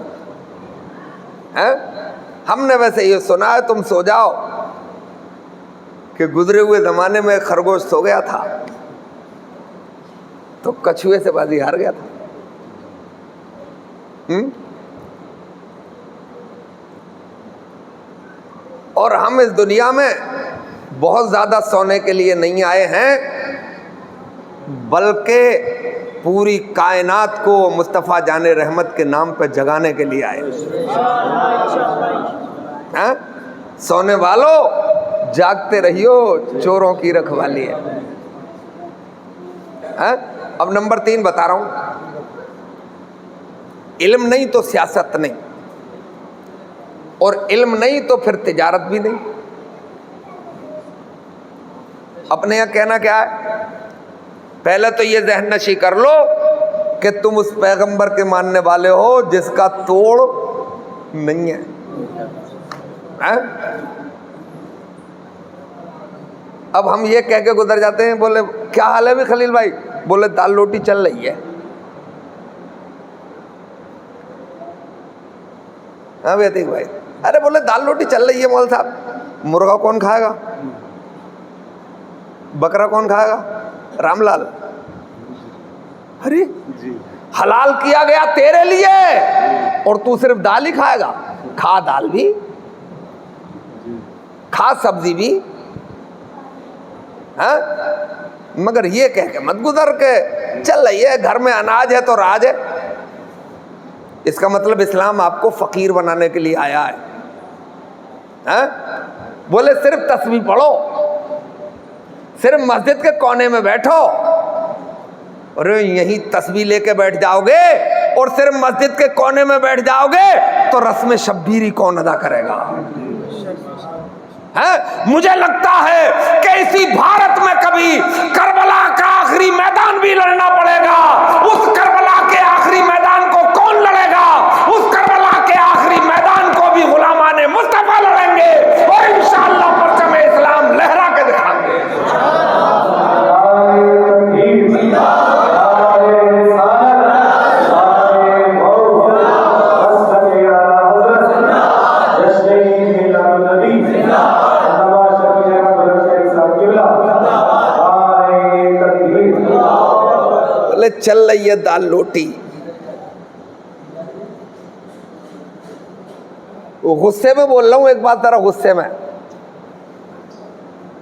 ہم نے ویسے یہ سنا ہے، تم سو جاؤ کہ گزرے ہوئے زمانے میں ایک خرگوش سو گیا تھا تو کچھوے سے بازی ہار گیا تھا۔ اور ہم اس دنیا میں بہت زیادہ سونے کے لیے نہیں آئے ہیں، بلکہ پوری کائنات کو مصطفیٰ جان رحمت کے نام پہ جگانے کے لیے آئے۔ سونے والوں جاگتے رہیو، چوروں کی رکھوالی ہے۔ اب نمبر 3 بتا رہا ہوں، علم نہیں تو سیاست نہیں، اور علم نہیں تو پھر تجارت بھی نہیں۔ اپنے یہاں کہنا کیا ہے؟ پہلے تو یہ ذہن نشی کر لو کہ تم اس پیغمبر کے ماننے والے ہو جس کا توڑ نہیں ہے۔ اب ہم یہ کہہ کے گزر جاتے ہیں، بولے کیا حال ہے بھی خلیل بھائی؟ بولے دال روٹی چل رہی ہے۔ ہاں بھی عتیق بھائی، ارے بولے دال روٹی چل رہی ہے مول صاحب، مرغا کون کھائے گا؟ بکرا کون کھائے گا؟ رام لال، ارے حلال کیا گیا تیرے لیے اور تو صرف دال ہی کھائے گا؟ کھا دال بھی، کھا سبزی بھی، ہاں، مگر یہ کہہ کے مت گزر کے چل رہی ہے، گھر میں اناج ہے تو راج ہے۔ اس کا مطلب اسلام آپ کو فقیر بنانے کے لیے آیا ہے۔ ہاں، بولے صرف تسبیح پڑھو، صرف مسجد کے کونے میں بیٹھو، اور یہی تسبیح لے کے بیٹھ جاؤ گے اور صرف مسجد کے کونے میں بیٹھ جاؤ گے تو رسم شبیری کون ادا کرے گا؟ مجھے لگتا ہے کہ اسی بھارت میں کبھی کربلا کا آخری میدان بھی لڑنا پڑے گا۔ اس کربلا کے آخری میدان کو کون لڑے گا؟ اس کربلا کے آخری میدان کو بھی غلامان مصطفیٰ لڑیں گے، اور انشاءاللہ پرچم اسلام لہرا کے دکھائیں گے۔ چل رہی ہے دال روٹی، غصے میں بول رہا ہوں ایک بات، ذرا غصے میں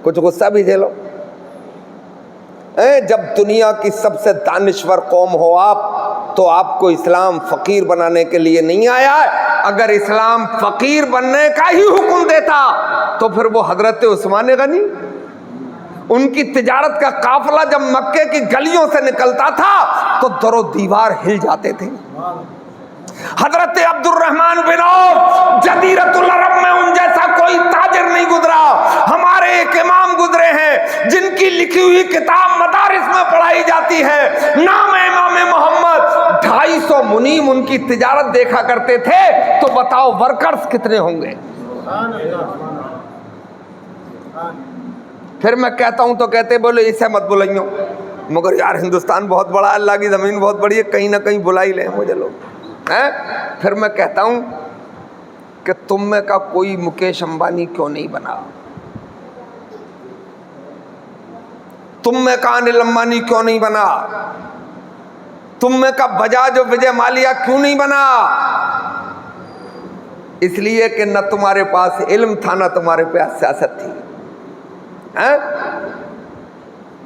کچھ غصہ بھی جھیلو۔ جب دنیا کی سب سے دانشور قوم ہو آپ، تو آپ کو اسلام فقیر بنانے کے لیے نہیں آیا ہے۔ اگر اسلام فقیر بننے کا ہی حکم دیتا تو پھر وہ حضرت عثمان غنی، ان کی تجارت کا قافلہ جب مکے کی گلیوں سے نکلتا تھا تو در و دیوار ہل جاتے تھے۔ حضرت عبد الرحمن بن عوف، جزیرۃ العرب میں ان جیسا کوئی تاجر نہیں گزرا۔ ہمارے ایک امام گزرے ہیں جن کی لکھی ہوئی کتاب مدارس میں پڑھائی جاتی ہے، نام امام محمد۔ 250 منیم ان کی تجارت دیکھا کرتے تھے، تو بتاؤ ورکرز کتنے ہوں گے؟ پھر میں کہتا ہوں تو کہتے بولے اسے مت بلائیوں، مگر یار ہندوستان بہت بڑا ہے، اللہ کی زمین بہت بڑی ہے، کہیں نہ کہیں بلا ہی لیں مجھے لوگ۔ پھر میں کہتا ہوں کہ تم میں کا کوئی مکیش امبانی کیوں نہیں بنا؟ تم میں کا انل امبانی کیوں نہیں بنا؟ تم میں کا بجاج و وجے مالیہ کیوں نہیں بنا؟ اس لیے کہ نہ تمہارے پاس علم تھا، نہ تمہارے پاس سیاست تھی۔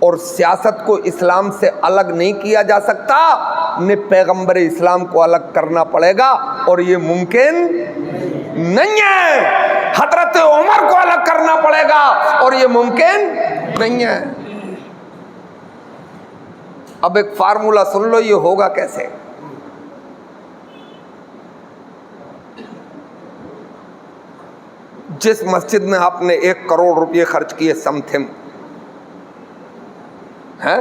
اور سیاست کو اسلام سے الگ نہیں کیا جا سکتا، نے پیغمبر اسلام کو الگ کرنا پڑے گا، اور یہ ممکن نہیں ہے۔ حضرت عمر کو الگ کرنا پڑے گا، اور یہ ممکن نہیں ہے۔ اب ایک فارمولہ سن لو، یہ ہوگا کیسے؟ جس مسجد میں آپ نے 1 کروڑ روپے خرچ کیے سم تھنگ ہے،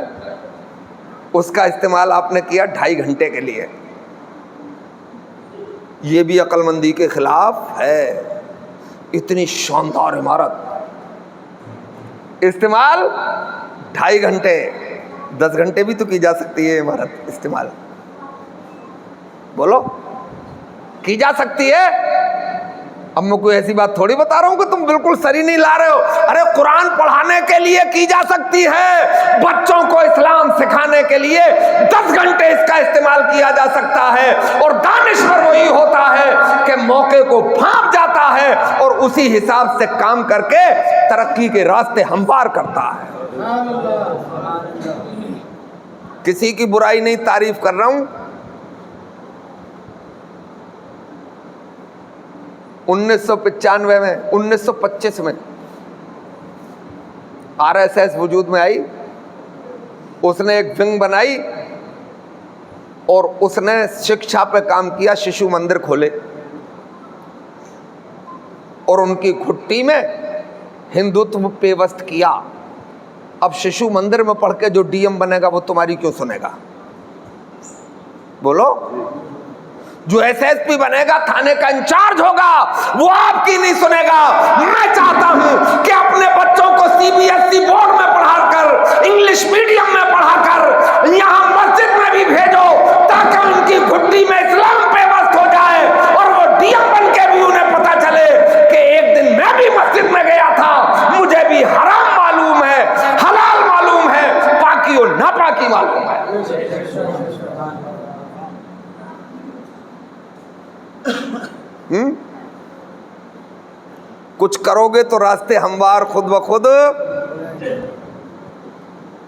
اس کا استعمال آپ نے کیا 2.5 گھنٹے کے لیے، یہ بھی عقل مندی کے خلاف ہے۔ اتنی شاندار عمارت، استعمال 2.5 گھنٹے، 10 گھنٹے بھی تو کی جا سکتی ہے عمارت استعمال، بولو کی جا سکتی ہے۔ اب میں کوئی ایسی بات تھوڑی بتا رہا ہوں کہ تم بالکل سری نہیں لا رہے ہو۔ ارے قرآن پڑھانے کے لیے کی جا سکتی ہے، بچوں کو اسلام سکھانے کے لیے 10 گھنٹے اس کا استعمال کیا جا سکتا ہے۔ اور دانشور وہی ہوتا ہے کہ موقع کو بھانپ جاتا ہے اور اسی حساب سے کام کر کے ترقی کے راستے ہموار کرتا ہے۔ کسی کی برائی نہیں، تعریف کر رہا ہوں۔ 1995 میں 1925 میں RSS وجود میں آئی، اس نے ایک ونگ بنائی اور اس نے شکشا پہ کام کیا، ششو مندر کھولے اور ان کی گھٹی میں ہندوتو پیوست کیا۔ اب ششو مندر میں پڑھ کے جو ڈی ایم بنے گا وہ تمہاری کیوں سنے گا؟ بولو۔ جو ایس ایس پی بنے گا، تھانے کا انچارج ہوگا، وہ آپ کی نہیں سنے گا۔ میں چاہتا ہوں کہ اپنے بچوں کو CBSE بورڈ میں پڑھا کر، انگلش میڈیم میں پڑھا کر یہاں مسجد میں بھی بھیجو، تاکہ ان کی گھٹی میں اسلام پیوست ہو جائے اور وہ ڈی ایم بن کے بھی انہیں پتا چلے کہ ایک دن میں بھی مسجد میں گیا تھا، مجھے بھی حرام معلوم ہے، حلال معلوم ہے، پاکی اور ناپاکی معلوم ہے۔ کچھ کرو گے تو راستے ہموار خود بخود۔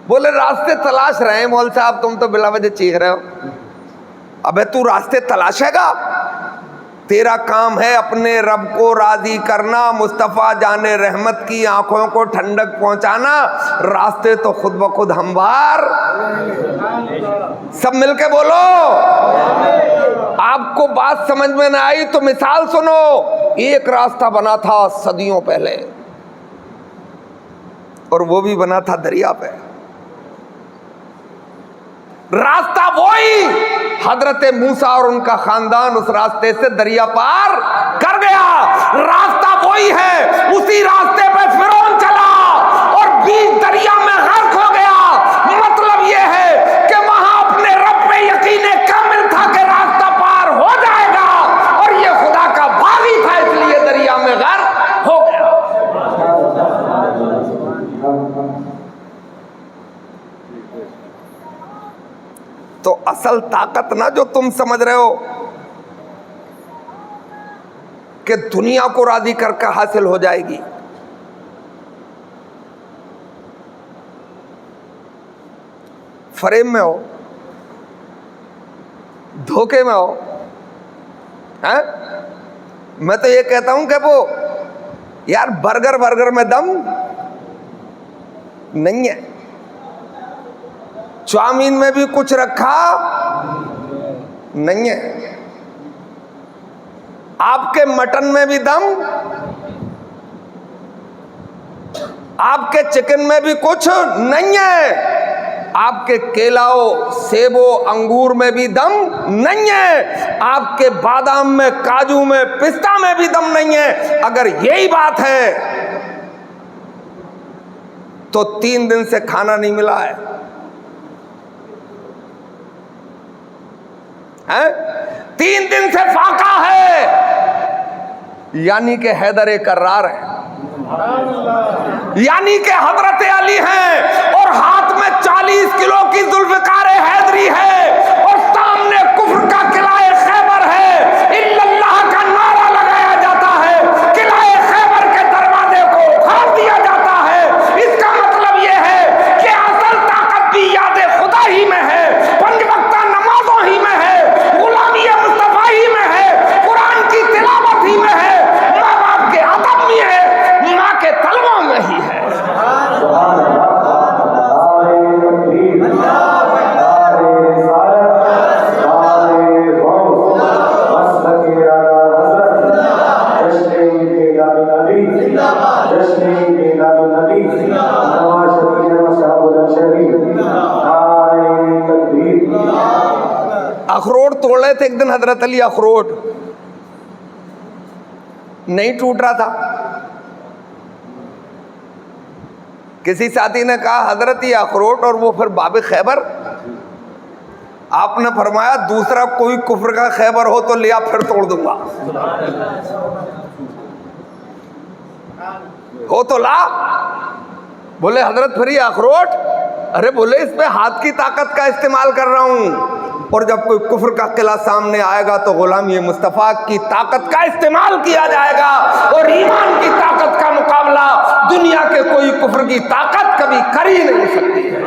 بولے راستے تلاش رہے ہیں مول صاحب، تم تو بلا وجہ چیخ رہے ہو۔ ابے تو راستے تلاشے گا، تیرا کام ہے اپنے رب کو راضی کرنا، مصطفیٰ جان رحمت کی آنکھوں کو ٹھنڈک پہنچانا، راستے تو خود بخود ہموار۔ سب مل کے بولو۔ آپ کو بات سمجھ میں نہ آئی تو مثال سنو۔ ایک راستہ بنا تھا صدیوں پہلے، اور وہ بھی بنا تھا دریا پہ۔ راستہ وہی، حضرت موسیٰ اور ان کا خاندان اس راستے سے دریا پار کر گیا۔ راستہ وہی ہے، اسی راستے پہ فرعون چلا اور بیچ دریا میں غرق ہو گیا۔ مطلب یہ ہے کہ وہاں اپنے رب پہ یقین کامل تھا کہ راستہ پار ہو جائے گا، اور یہ خدا کا باغی تھا، اس لیے دریا میں غرق ہو گیا۔ تو اصل طاقت نہ جو تم سمجھ رہے ہو کہ دنیا کو راضی کر کے حاصل ہو جائے گی، فریب میں ہو، دھوکے میں ہو۔ میں تو یہ کہتا ہوں کہ وہ یار برگر میں دم نہیں ہے، چاؤمین میں بھی کچھ رکھا نہیں ہے، آپ کے مٹن میں بھی دم، آپ کے چکن میں بھی کچھ نہیں ہے، آپ کے کیلاؤ سیبو انگور میں بھی دم نہیں ہے، آپ کے بادام میں کاجو میں پستہ میں بھی دم نہیں ہے۔ اگر یہی بات ہے تو 3 دن سے کھانا نہیں ملا ہے، 3 دن سے فاقہ ہے، یعنی کہ حیدر کرار ہے، یعنی کہ حضرت علی ہیں، اور ہاتھ میں 40 کلو کی ذوالفقار حیدری ہے، اور سامنے کفر کا قلعہ خیبر ہے، الا اللہ کا نعرہ لگایا جاتا ہے، قلعہ خیبر کے دروازے کو اکھاڑ دیا جاتا ہے۔ اس کا مطلب یہ ہے کہ اصل طاقت بھی یاد خدا ہی میں ہے، 5 وقتہ نمازوں ہی میں ہے، غلامی مصطفیٰ ہی میں ہے، قرآن کی تلاوت ہی میں ہے، ماں باپ کے ادب میں ہے، ماں کے طلبوں میں ہی ہے۔ اخروٹ توڑ رہے تھے ایک دن حضرت علی، اخروٹ نہیں ٹوٹ رہا تھا، کسی ساتھی نے کہا حضرت یہ اخروٹ اور وہ پھر باب خیبر، آپ نے فرمایا دوسرا کوئی کفر کا خیبر ہو تو لیا پھر توڑ دوں گا، ہو تو لا۔ بولے حضرت پھر یہ اخروٹ، ارے بولے اس پہ ہاتھ کی طاقت کا استعمال کر رہا ہوں، اور جب کوئی کفر کا قلعہ سامنے آئے گا تو غلامی مصطفیٰ کی طاقت کا استعمال کیا جائے گا، اور ایمان کی طاقت کا مقابلہ دنیا کے کوئی کفر کی طاقت کبھی کر ہی نہیں سکتی ہے۔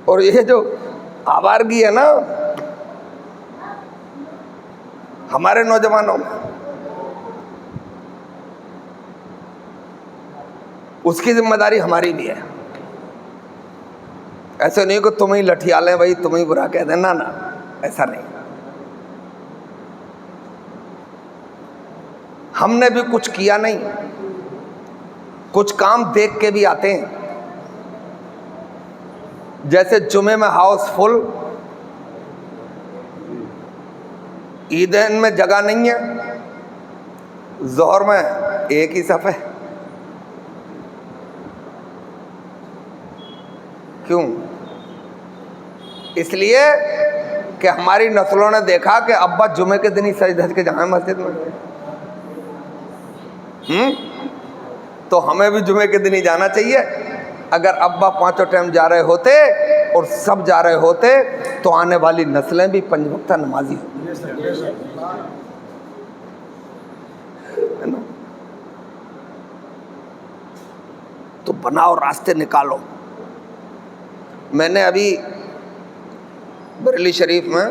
اور یہ جو آوارگی ہے نا ہمارے نوجوانوں میں، اس کی ذمہ داری ہماری بھی ہے. ایسے نہیں کہ تم ہی لٹھیا لیں بھائی، تم ہی برا کہہ دیں، نا ایسا نہیں. ہم نے بھی کچھ کیا نہیں، کچھ کام دیکھ کے بھی آتے ہیں. جیسے جمعے میں ہاؤس فل، عیدین میں جگہ نہیں ہے، ظہر میں ایک ہی صف ہے. کیوں؟ اس لیے کہ ہماری نسلوں نے دیکھا کہ ابا جمعے کے دن ہی سج دھج کے جائیں مسجد میں. تو ہمیں بھی جمعے کے دن ہی جانا چاہیے. اگر ابا پانچوں ٹائم جا رہے ہوتے اور سب جا رہے ہوتے تو آنے والی نسلیں بھی 5 وقتہ نمازی ہوتی. تو بناؤ، راستے نکالو. میں نے ابھی بریلی شریف میں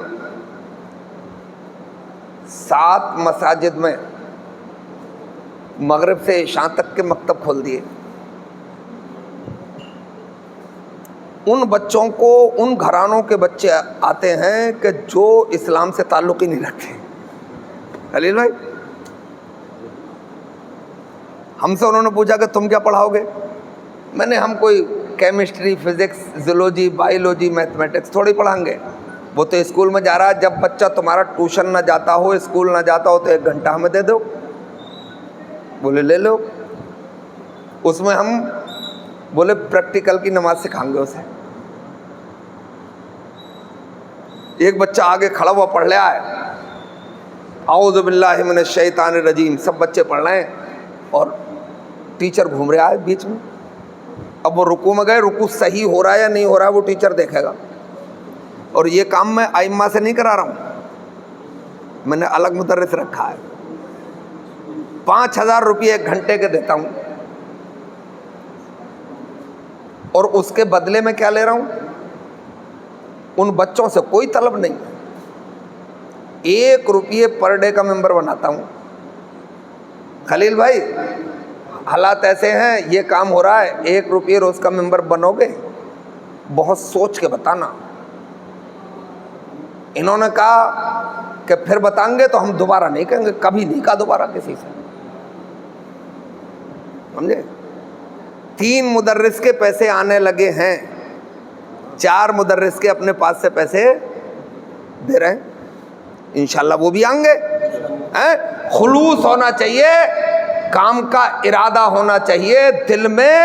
7 مساجد میں مغرب سے عشاء تک کے مکتب کھول دیے. ان بچوں کو، ان گھرانوں کے بچے آتے ہیں کہ جو اسلام سے تعلق ہی نہیں رکھتے. خلیل بھائی، ہم سے انہوں نے پوچھا کہ تم کیا پڑھاؤ گے؟ میں نے ہم کوئی chemistry, physics, zoology, biology, mathematics تھوڑی پڑھائیں گے. وہ تو اسکول میں جا رہا ہے. جب بچہ تمہارا ٹیوشن نہ جاتا ہو، اسکول نہ جاتا ہو، تو 1 گھنٹہ ہمیں دے دو. بولے لے لو. اس میں ہم بولے پریکٹیکل کی نماز سکھائیں گے اسے. ایک بچہ آگے کھڑا ہوا پڑھ لیا ہے اعوذ باللہ من الشیطان الرجیم، سب بچے پڑھ رہے ہیں اور ٹیچر گھوم رہا ہے بیچ میں. اب وہ رکوع میں گئے، رکوع صحیح ہو رہا ہے یا نہیں ہو رہا ہے وہ ٹیچر دیکھے گا. اور یہ کام میں ائمہ سے نہیں کرا رہا ہوں، میں نے الگ مدرس رکھا ہے. 5,000 روپے 1 گھنٹے کے دیتا ہوں، اور اس کے بدلے میں کیا لے رہا ہوں؟ ان بچوں سے کوئی طلب نہیں. 1 روپیے پر ڈے کا ممبر بناتا ہوں. خلیل بھائی، حالات ایسے ہیں، یہ کام ہو رہا ہے، 1 روپیے روز کا ممبر بنو گے؟ بہت سوچ کے بتانا. انہوں نے کہا کہ پھر بتائیں گے تو ہم دوبارہ نہیں کہیں گے. کبھی نہیں کہا دوبارہ کسی سے، سمجھے؟ 3 مدرس کے پیسے آنے لگے ہیں، 4 مدرس کے اپنے پاس سے پیسے دے رہے ہیں. انشاءاللہ وہ بھی آئیں گے. خلوص ہونا چاہیے، کام کا ارادہ ہونا چاہیے، دل میں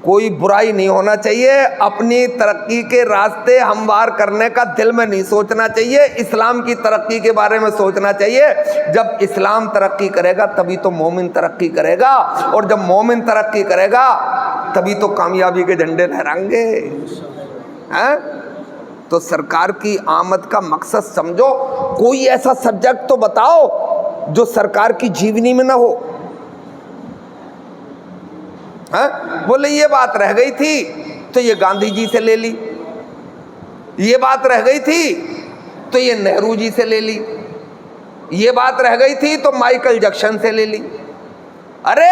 کوئی برائی نہیں ہونا چاہیے. اپنی ترقی کے راستے ہموار کرنے کا دل میں نہیں سوچنا چاہیے، اسلام کی ترقی کے بارے میں سوچنا چاہیے. جب اسلام ترقی کرے گا تبھی تو مومن ترقی کرے گا، اور جب مومن ترقی کرے گا تبھی تو کامیابی کے جھنڈے لہرائیں گے. تو سرکار کی آمد کا مقصد سمجھو. کوئی ایسا سبجیکٹ تو بتاؤ جو سرکار کی جیونی میں نہ ہو. بولے یہ بات رہ گئی تھی تو یہ گاندھی جی سے لے لی، یہ بات رہ گئی تھی تو یہ نہرو جی سے لے لی، یہ بات رہ گئی تھی تو مائیکل جیکسن سے لے لی. ارے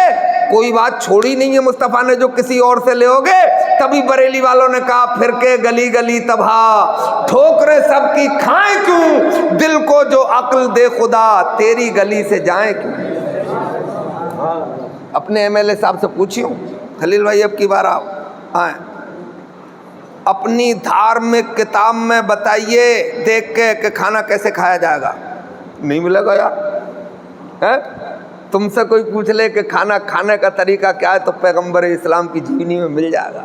کوئی بات چھوڑی نہیں ہے مصطفیٰ نے جو کسی اور سے لے ہوگے. تبھی بریلی والوں نے کہا پھر کے گلی گلی تباہ، ٹھوکریں سب کی کھائیں کیوں، دل کو جو عقل دے خدا، تیری گلی سے جائیں کیوں. اپنے ایم ایل اے صاحب سے پوچھیوں، خلیل بھائی اب کی بار آئیں، اپنی دھارمک کتاب میں بتائیے دیکھ کے کہ کھانا کیسے کھایا جائے گا. نہیں ملے گا یار. تم سے کوئی پوچھ لے کہ کھانا کھانے کا طریقہ کیا ہے تو پیغمبر اسلام کی جیونی میں مل جائے گا.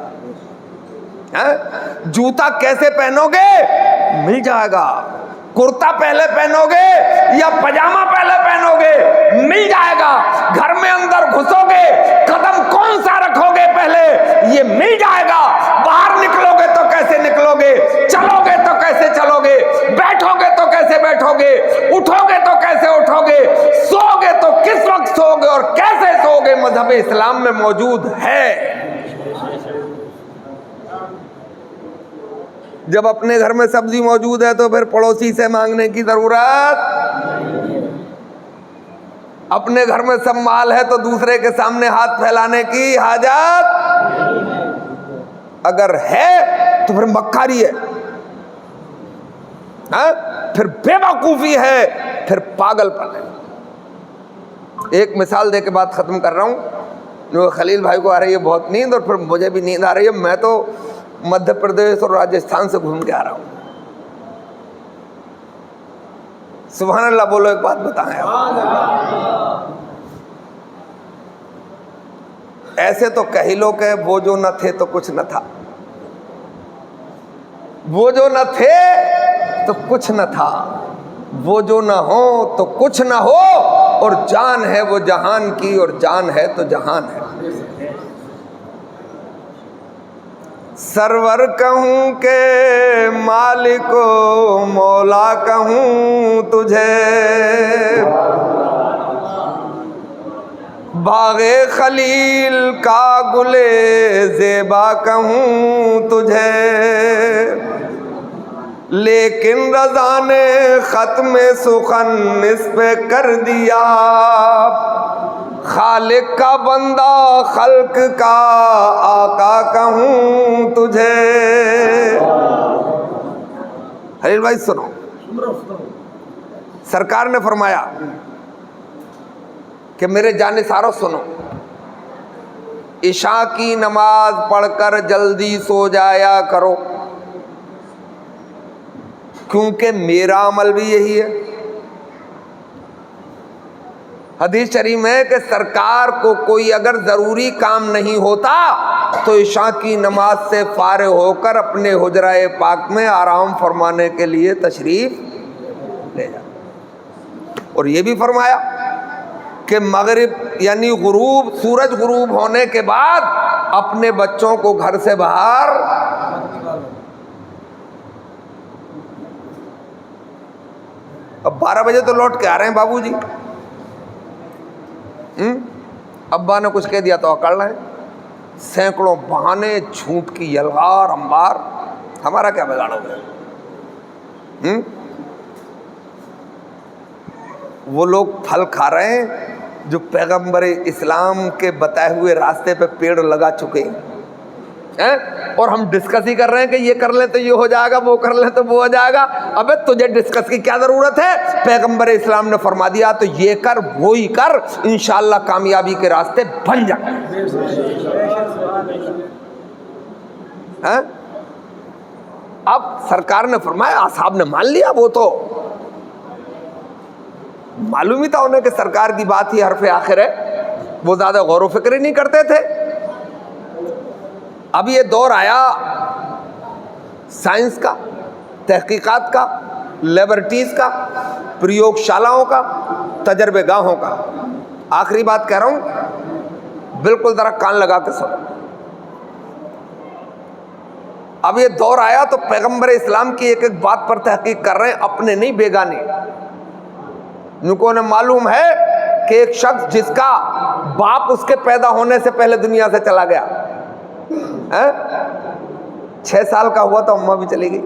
جوتا کیسے پہنو گے مل جائے گا. کرتا پہلے پہنو گے یا پجامہ پہلے پہنو گے مل جائے گا. گھر میں اندر گھسو گے قدم کون سا رکھو گے پہلے یہ مل جائے گا. باہر نکلو گے تو کیسے نکلو گے، چلو گے تو کیسے چلو گے، بیٹھو گے تو کیسے بیٹھو گے، اٹھو گے تو کیسے اٹھو گے، سو گے تو کس وقت سو گے اور کیسے سو گے، مذہب اسلام میں موجود ہے. جب اپنے گھر میں سبزی موجود ہے تو پھر پڑوسی سے مانگنے کی ضرورت. اپنے گھر میں سب مال ہے تو دوسرے کے سامنے ہاتھ پھیلانے کی حاجت اگر ہے تو پھر مکاری ہے، پھر بے وقوفی ہے، پھر پاگل پن ہے۔ ایک مثال دے کے بات ختم کر رہا ہوں۔ جو خلیل بھائی کو آ رہی ہے بہت نیند، اور پھر مجھے بھی نیند آ رہی ہے، میں تو مدھیہ پردیش اور راجستھان سے گھوم کے آ رہا ہوں۔ سبحان اللہ بولو، ایک بات بتائیں آپ، ایسے تو کہی لو کہ وہ جو نہ تھے تو کچھ نہ تھا، وہ جو نہ تھے تو کچھ نہ تھا، وہ جو نہ ہو تو کچھ نہ ہو، اور جان ہے وہ جہان کی، اور جان ہے تو جہان ہے۔ سرور کہوں کہ مالک و مولا کہوں تجھے، باغ خلیل کا گلے زیبا کہوں تجھے، لیکن رضا نے ختم سخن اس پہ کر دیا، خالق کا بندہ خلق کا آقا کہوں تجھے۔ خلیل بھائی سنو، سرکار نے فرمایا کہ میرے جانثاروں سنو، عشاء کی نماز پڑھ کر جلدی سو جایا کرو، کیونکہ میرا عمل بھی یہی ہے۔ حدیث شریف میں کہ سرکار کو کوئی اگر ضروری کام نہیں ہوتا تو عشاء کی نماز سے فارغ ہو کر اپنے حجرہ پاک میں آرام فرمانے کے لیے تشریف لے جا، اور یہ بھی فرمایا کہ مغرب یعنی غروب، سورج غروب ہونے کے بعد اپنے بچوں کو گھر سے باہر، اب 12 بجے تو لوٹ کے آ رہے ہیں بابو جی، ابا نے کچھ کہہ دیا تو اکڑ رہے ہیں، سینکڑوں بہانے، جھوٹ کی یلغار انبار، ہمارا کیا بگاڑ ہو گیا؟ وہ لوگ پھل کھا رہے ہیں جو پیغمبر اسلام کے بتائے ہوئے راستے پہ پیڑ لگا چکے ہیں، اور ہم ڈسکس ہی کر رہے ہیں کہ یہ کر لیں تو یہ ہو جائے گا، وہ کر لیں تو وہ ہو جائے گا۔ ابے تجھے ڈسکس کی کیا ضرورت ہے؟ پیغمبر اسلام نے فرما دیا تو یہ کر، وہی کر، انشاءاللہ کامیابی کے راستے بن جائیں۔ اب سرکار نے فرمایا، اصحاب نے مان لیا، وہ تو معلوم ہی تھا انہیں کہ سرکار کی بات ہی حرف آخر ہے، وہ زیادہ غور و فکر ہی نہیں کرتے تھے۔ اب یہ دور آیا سائنس کا، تحقیقات کا، لیبارٹریز کا، پریوگ شالاؤں کا، تجربے گاہوں کا۔ آخری بات کہہ رہا ہوں، بالکل ذرا کان لگا کے سنو۔ اب یہ دور آیا تو پیغمبر اسلام کی ایک ایک بات پر تحقیق کر رہے ہیں، اپنے نہیں بیگانے۔ ان کو معلوم ہے کہ ایک شخص جس کا باپ اس کے پیدا ہونے سے پہلے دنیا سے چلا گیا، 6 سال کا ہوا تو اماں بھی چلی گئی،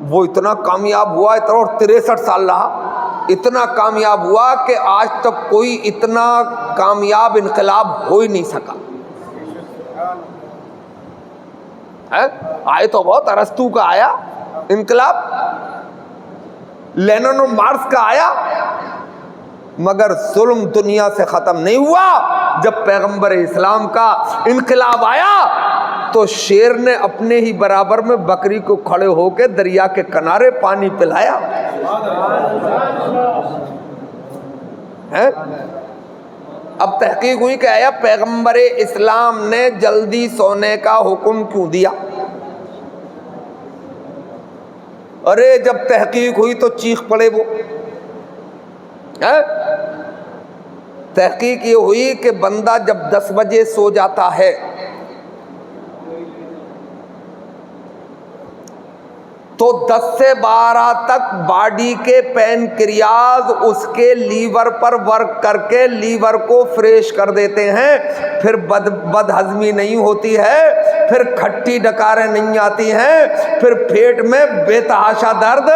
وہ اتنا کامیاب ہوا، اتنا، اور 63 سال رہا، اتنا کامیاب ہوا کہ آج تک کوئی اتنا کامیاب انقلاب ہو ہی نہیں سکا۔ آئے تو بہت، ارسطو کا آیا انقلاب، لینن اور مارکس کا آیا، مگر ظلم دنیا سے ختم نہیں ہوا۔ جب پیغمبر اسلام کا انقلاب آیا تو شیر نے اپنے ہی برابر میں بکری کو کھڑے ہو کے دریا کے کنارے پانی پلایا۔ اب تحقیق ہوئی کہ آیا پیغمبر اسلام نے جلدی سونے کا حکم کیوں دیا؟ ارے جب تحقیق ہوئی تو چیخ پڑے وہ، تحقیق یہ ہوئی کہ بندہ جب 10 بجے سو جاتا ہے تو 10 سے 12 تک باڈی کے پینکریاز اس کے لیور پر ورک کر کے لیور کو فریش کر دیتے ہیں، پھر بد ہضمی نہیں ہوتی ہے، پھر کھٹی ڈکاریں نہیں آتی ہیں، پھر پیٹ میں بے تحاشا درد،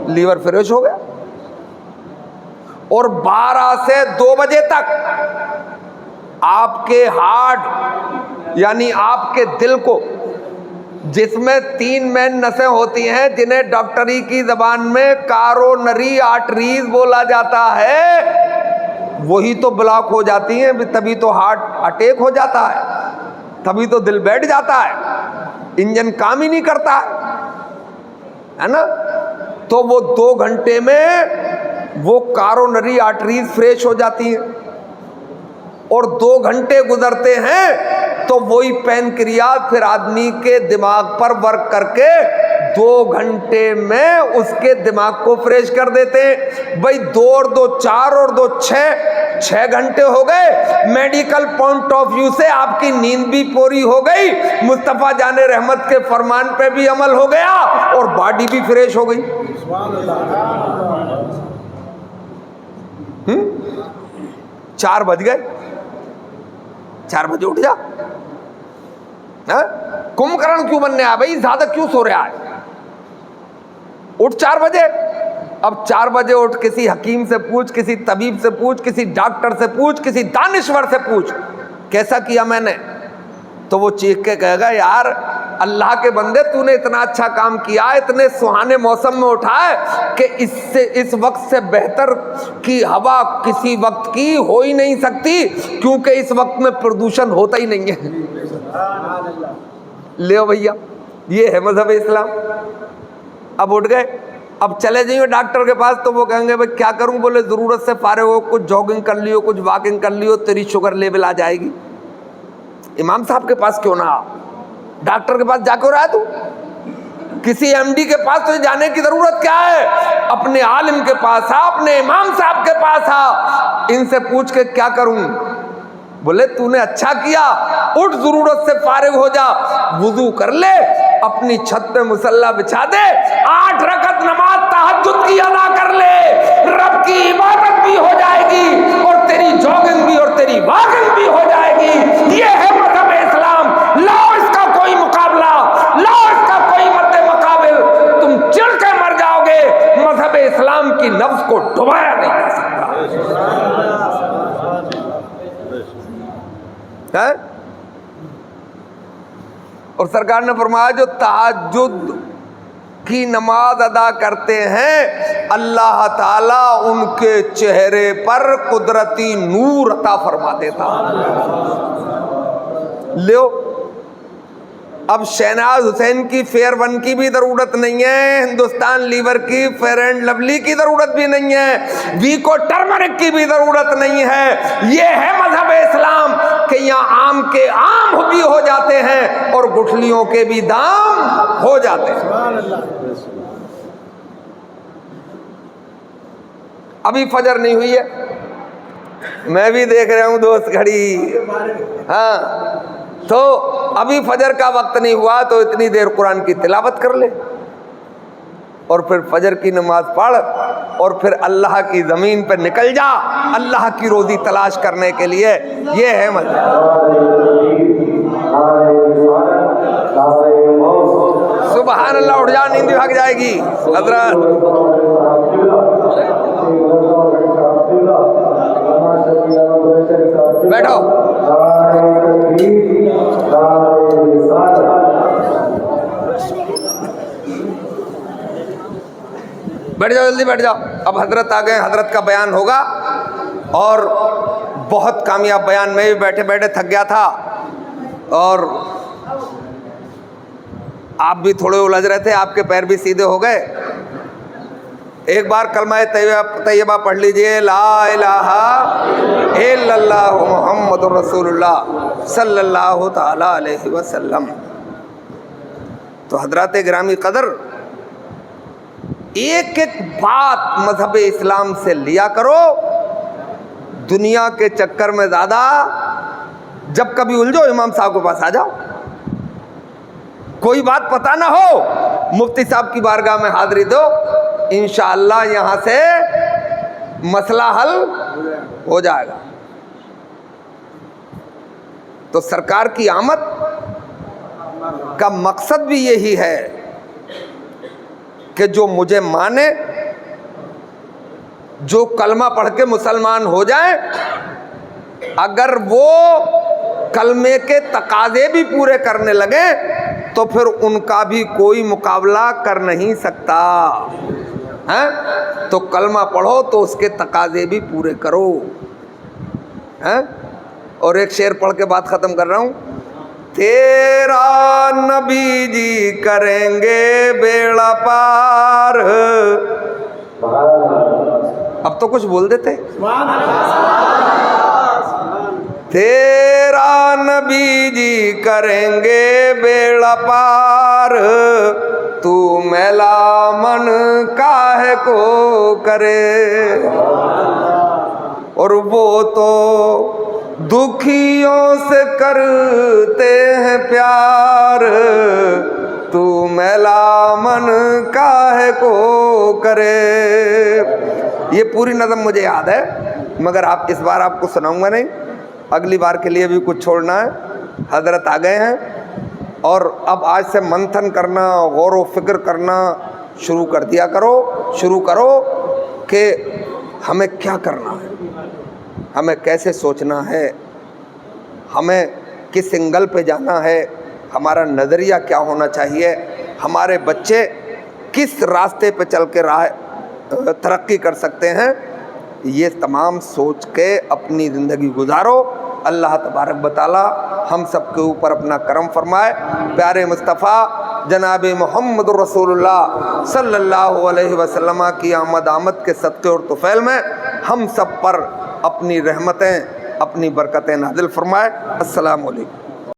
لیور فریش ہو گیا۔ اور 12 سے 2 بجے تک آپ کے ہارٹ یعنی آپ کے دل کو، جس میں 3 مین نسیں ہوتی ہیں جنہیں ڈاکٹری کی زبان میں کارونری آرٹریز بولا جاتا ہے، وہی تو بلاک ہو جاتی ہیں، تبھی تو ہارٹ اٹیک ہو جاتا ہے، تبھی تو دل بیٹھ جاتا ہے، انجن کام ہی نہیں کرتا ہے نا۔ تو وہ 2 گھنٹے میں وہ کارونری آرٹریز فریش ہو جاتی ہیں، اور 2 گھنٹے گزرتے ہیں تو وہی پینکریاز پھر آدمی کے دماغ پر ورک کر کے 2 گھنٹے میں اس کے دماغ کو فریش کر دیتے ہیں۔ بھائی 2 اور 2 4 اور 2 6 گھنٹے ہو گئے، میڈیکل پوائنٹ آف ویو سے آپ کی نیند بھی پوری ہو گئی، مصطفیٰ جان رحمت کے فرمان پہ بھی عمل ہو گیا، اور باڈی بھی فریش ہو گئی۔ 4 بج گئے، 4 بجے اٹھ جا۔ کمبکرن کیوں بننے آیا بھائی، زیادہ کیوں سو رہا ہے؟ اٹھ 4 بجے۔ اب 4 بجے اٹھ کسی حکیم سے پوچھ، کسی طبیب سے پوچھ، کسی ڈاکٹر سے پوچھ، کسی دانشور سے پوچھ کیسا کیا میں نے، تو وہ چیخ کے کہے گا یار اللہ کے بندے تو نے اتنا اچھا کام کیا، اتنے سہانے موسم میں اٹھا ہے کہ اس وقت سے بہتر کی ہوا کسی وقت کی ہو ہی نہیں سکتی، کیونکہ اس وقت میں پردوشن ہوتا ہی نہیں ہے۔ لے بھیا، یہ ہے مذہب اسلام۔ اب اٹھ گئے، اب چلے جائیے ڈاکٹر کے پاس، تو وہ کہیں گے بھائی کیا کروں؟ بولے ضرورت سے فارغ ہو، کچھ جاگنگ کر لیو، کچھ واکنگ کر لیو، تیری شوگر لیول آ جائے گی۔ امام صاحب کے پاس کیوں نہ آ، ڈاکٹر کے پاس جا کے رہا ہے تو، کسی ایم ڈی کے پاس تو جانے کی ضرورت کیا ہے؟ اپنے عالم کے پاس آ، اپنے امام صاحب کے پاس آ، ان سے پوچھ کے کیا کروں؟ بولے تو نے اچھا کیا، اٹھ ضرورت سے فارغ ہو جا، وضو کر لے، اپنی چھت پہ مصلی بچھا دے، 8 رکعت نماز تہجد کی ادا کر لے، رب کی عبادت بھی ہو جائے گی، اور تیری جاگنگ بھی اور تیری واکنگ بھی ہو جائے گی۔ یہ ہے مذہب اسلام۔ لاؤ اس کا کوئی مقابلہ، لاؤ اس کا کوئی مد مقابل، تم چڑ کے مر جاؤ گے۔ مذہب اسلام کی نفس کو ڈبایا نہیں جا سکتا ہے۔ اور سرکار نے فرمایا جو تہجد کی نماز ادا کرتے ہیں اللہ تعالیٰ ان کے چہرے پر قدرتی نور عطا فرما دیتا۔ لیو اب شہناز حسین کی فیئر ون کی بھی ضرورت نہیں ہے، ہندوستان لیور کی فیئر اینڈ لولی کی ضرورت بھی نہیں ہے، ویکو ٹرمرک کی بھی ضرورت نہیں ہے۔ یہ ہے مذہب اسلام کہ یہاں آم کے آم بھی ہو جاتے ہیں اور گٹھلیوں کے بھی دام ہو جاتے ہیں۔ ابھی فجر نہیں ہوئی ہے، میں بھی دیکھ رہا ہوں دوست گھڑی، ہاں تو ابھی فجر کا وقت نہیں ہوا تو اتنی دیر قرآن کی تلاوت کر لے، اور پھر فجر کی نماز پڑھ، اور پھر اللہ کی زمین پہ نکل جا اللہ کی روزی تلاش کرنے کے لیے۔ یہ ہے مذہب۔ سبحان اللہ، اٹھ جا، نیند بھاگ جائے گی حضرات۔ بیٹھو، بیٹھ جاؤ، جلدی بیٹھ جاؤ۔ اب حضرت آ گئے، حضرت کا بیان ہوگا، اور بہت کامیاب بیان، میں بھی بیٹھے بیٹھے تھک گیا تھا، اور آپ بھی تھوڑے الجھ رہے تھے، آپ کے پیر بھی سیدھے ہو گئے۔ ایک بار کلمہ طیبہ پڑھ لیجئے، لا الہ الا اللہ محمد رسول اللہ صلی اللہ تعالی علیہ وسلم۔ تو حضرات گرامی قدر، ایک ایک بات مذہب اسلام سے لیا کرو، دنیا کے چکر میں زیادہ، جب کبھی الجھو امام صاحب کے پاس آ جاؤ، کوئی بات پتہ نہ ہو مفتی صاحب کی بارگاہ میں حاضری دو، انشاءاللہ یہاں سے مسئلہ حل ہو جائے گا۔ تو سرکار کی آمد کا مقصد بھی یہی ہے کہ جو مجھے مانے، جو کلمہ پڑھ کے مسلمان ہو جائیں، اگر وہ کلمے کے تقاضے بھی پورے کرنے لگے تو پھر ان کا بھی کوئی مقابلہ کر نہیں سکتا۔ تو کلمہ پڑھو تو اس کے تقاضے بھی پورے کرو۔ اور ایک شعر پڑھ کے بات ختم کر رہا ہوں۔ تیرا نبی جی کریں گے بیڑا پار، اب تو کچھ بول دیتے۔ تیرا نبی جی کریں گے بیڑا پار، تو میلا من کاہے کو کرے، اور وہ تو دکھیوں سے کرتے ہیں پیار، تو میلا من کاہے کو کرے۔ یہ پوری نظم مجھے یاد ہے مگر اس بار آپ کو سناؤں گا نہیں، اگلی بار کے لیے بھی کچھ چھوڑنا ہے۔ حضرت آ گئے ہیں اور اب آج سے منتھن کرنا، غور و فکر کرنا شروع کر دیا کرو، شروع کرو کہ ہمیں کیا کرنا ہے، ہمیں کیسے سوچنا ہے، ہمیں کس اینگل پہ جانا ہے، ہمارا نظریہ کیا ہونا چاہیے، ہمارے بچے کس راستے پہ چل کے ترقی کر سکتے ہیں۔ یہ تمام سوچ کے اپنی زندگی گزارو۔ اللہ تبارک و تعالی ہم سب کے اوپر اپنا کرم فرمائے۔ پیارے مصطفیٰ جناب محمد رسول اللہ صلی اللہ علیہ وسلم کی آمد کے صدقے اور طفیل میں ہم سب پر اپنی رحمتیں، اپنی برکتیں نازل فرمائے۔ السلام علیکم۔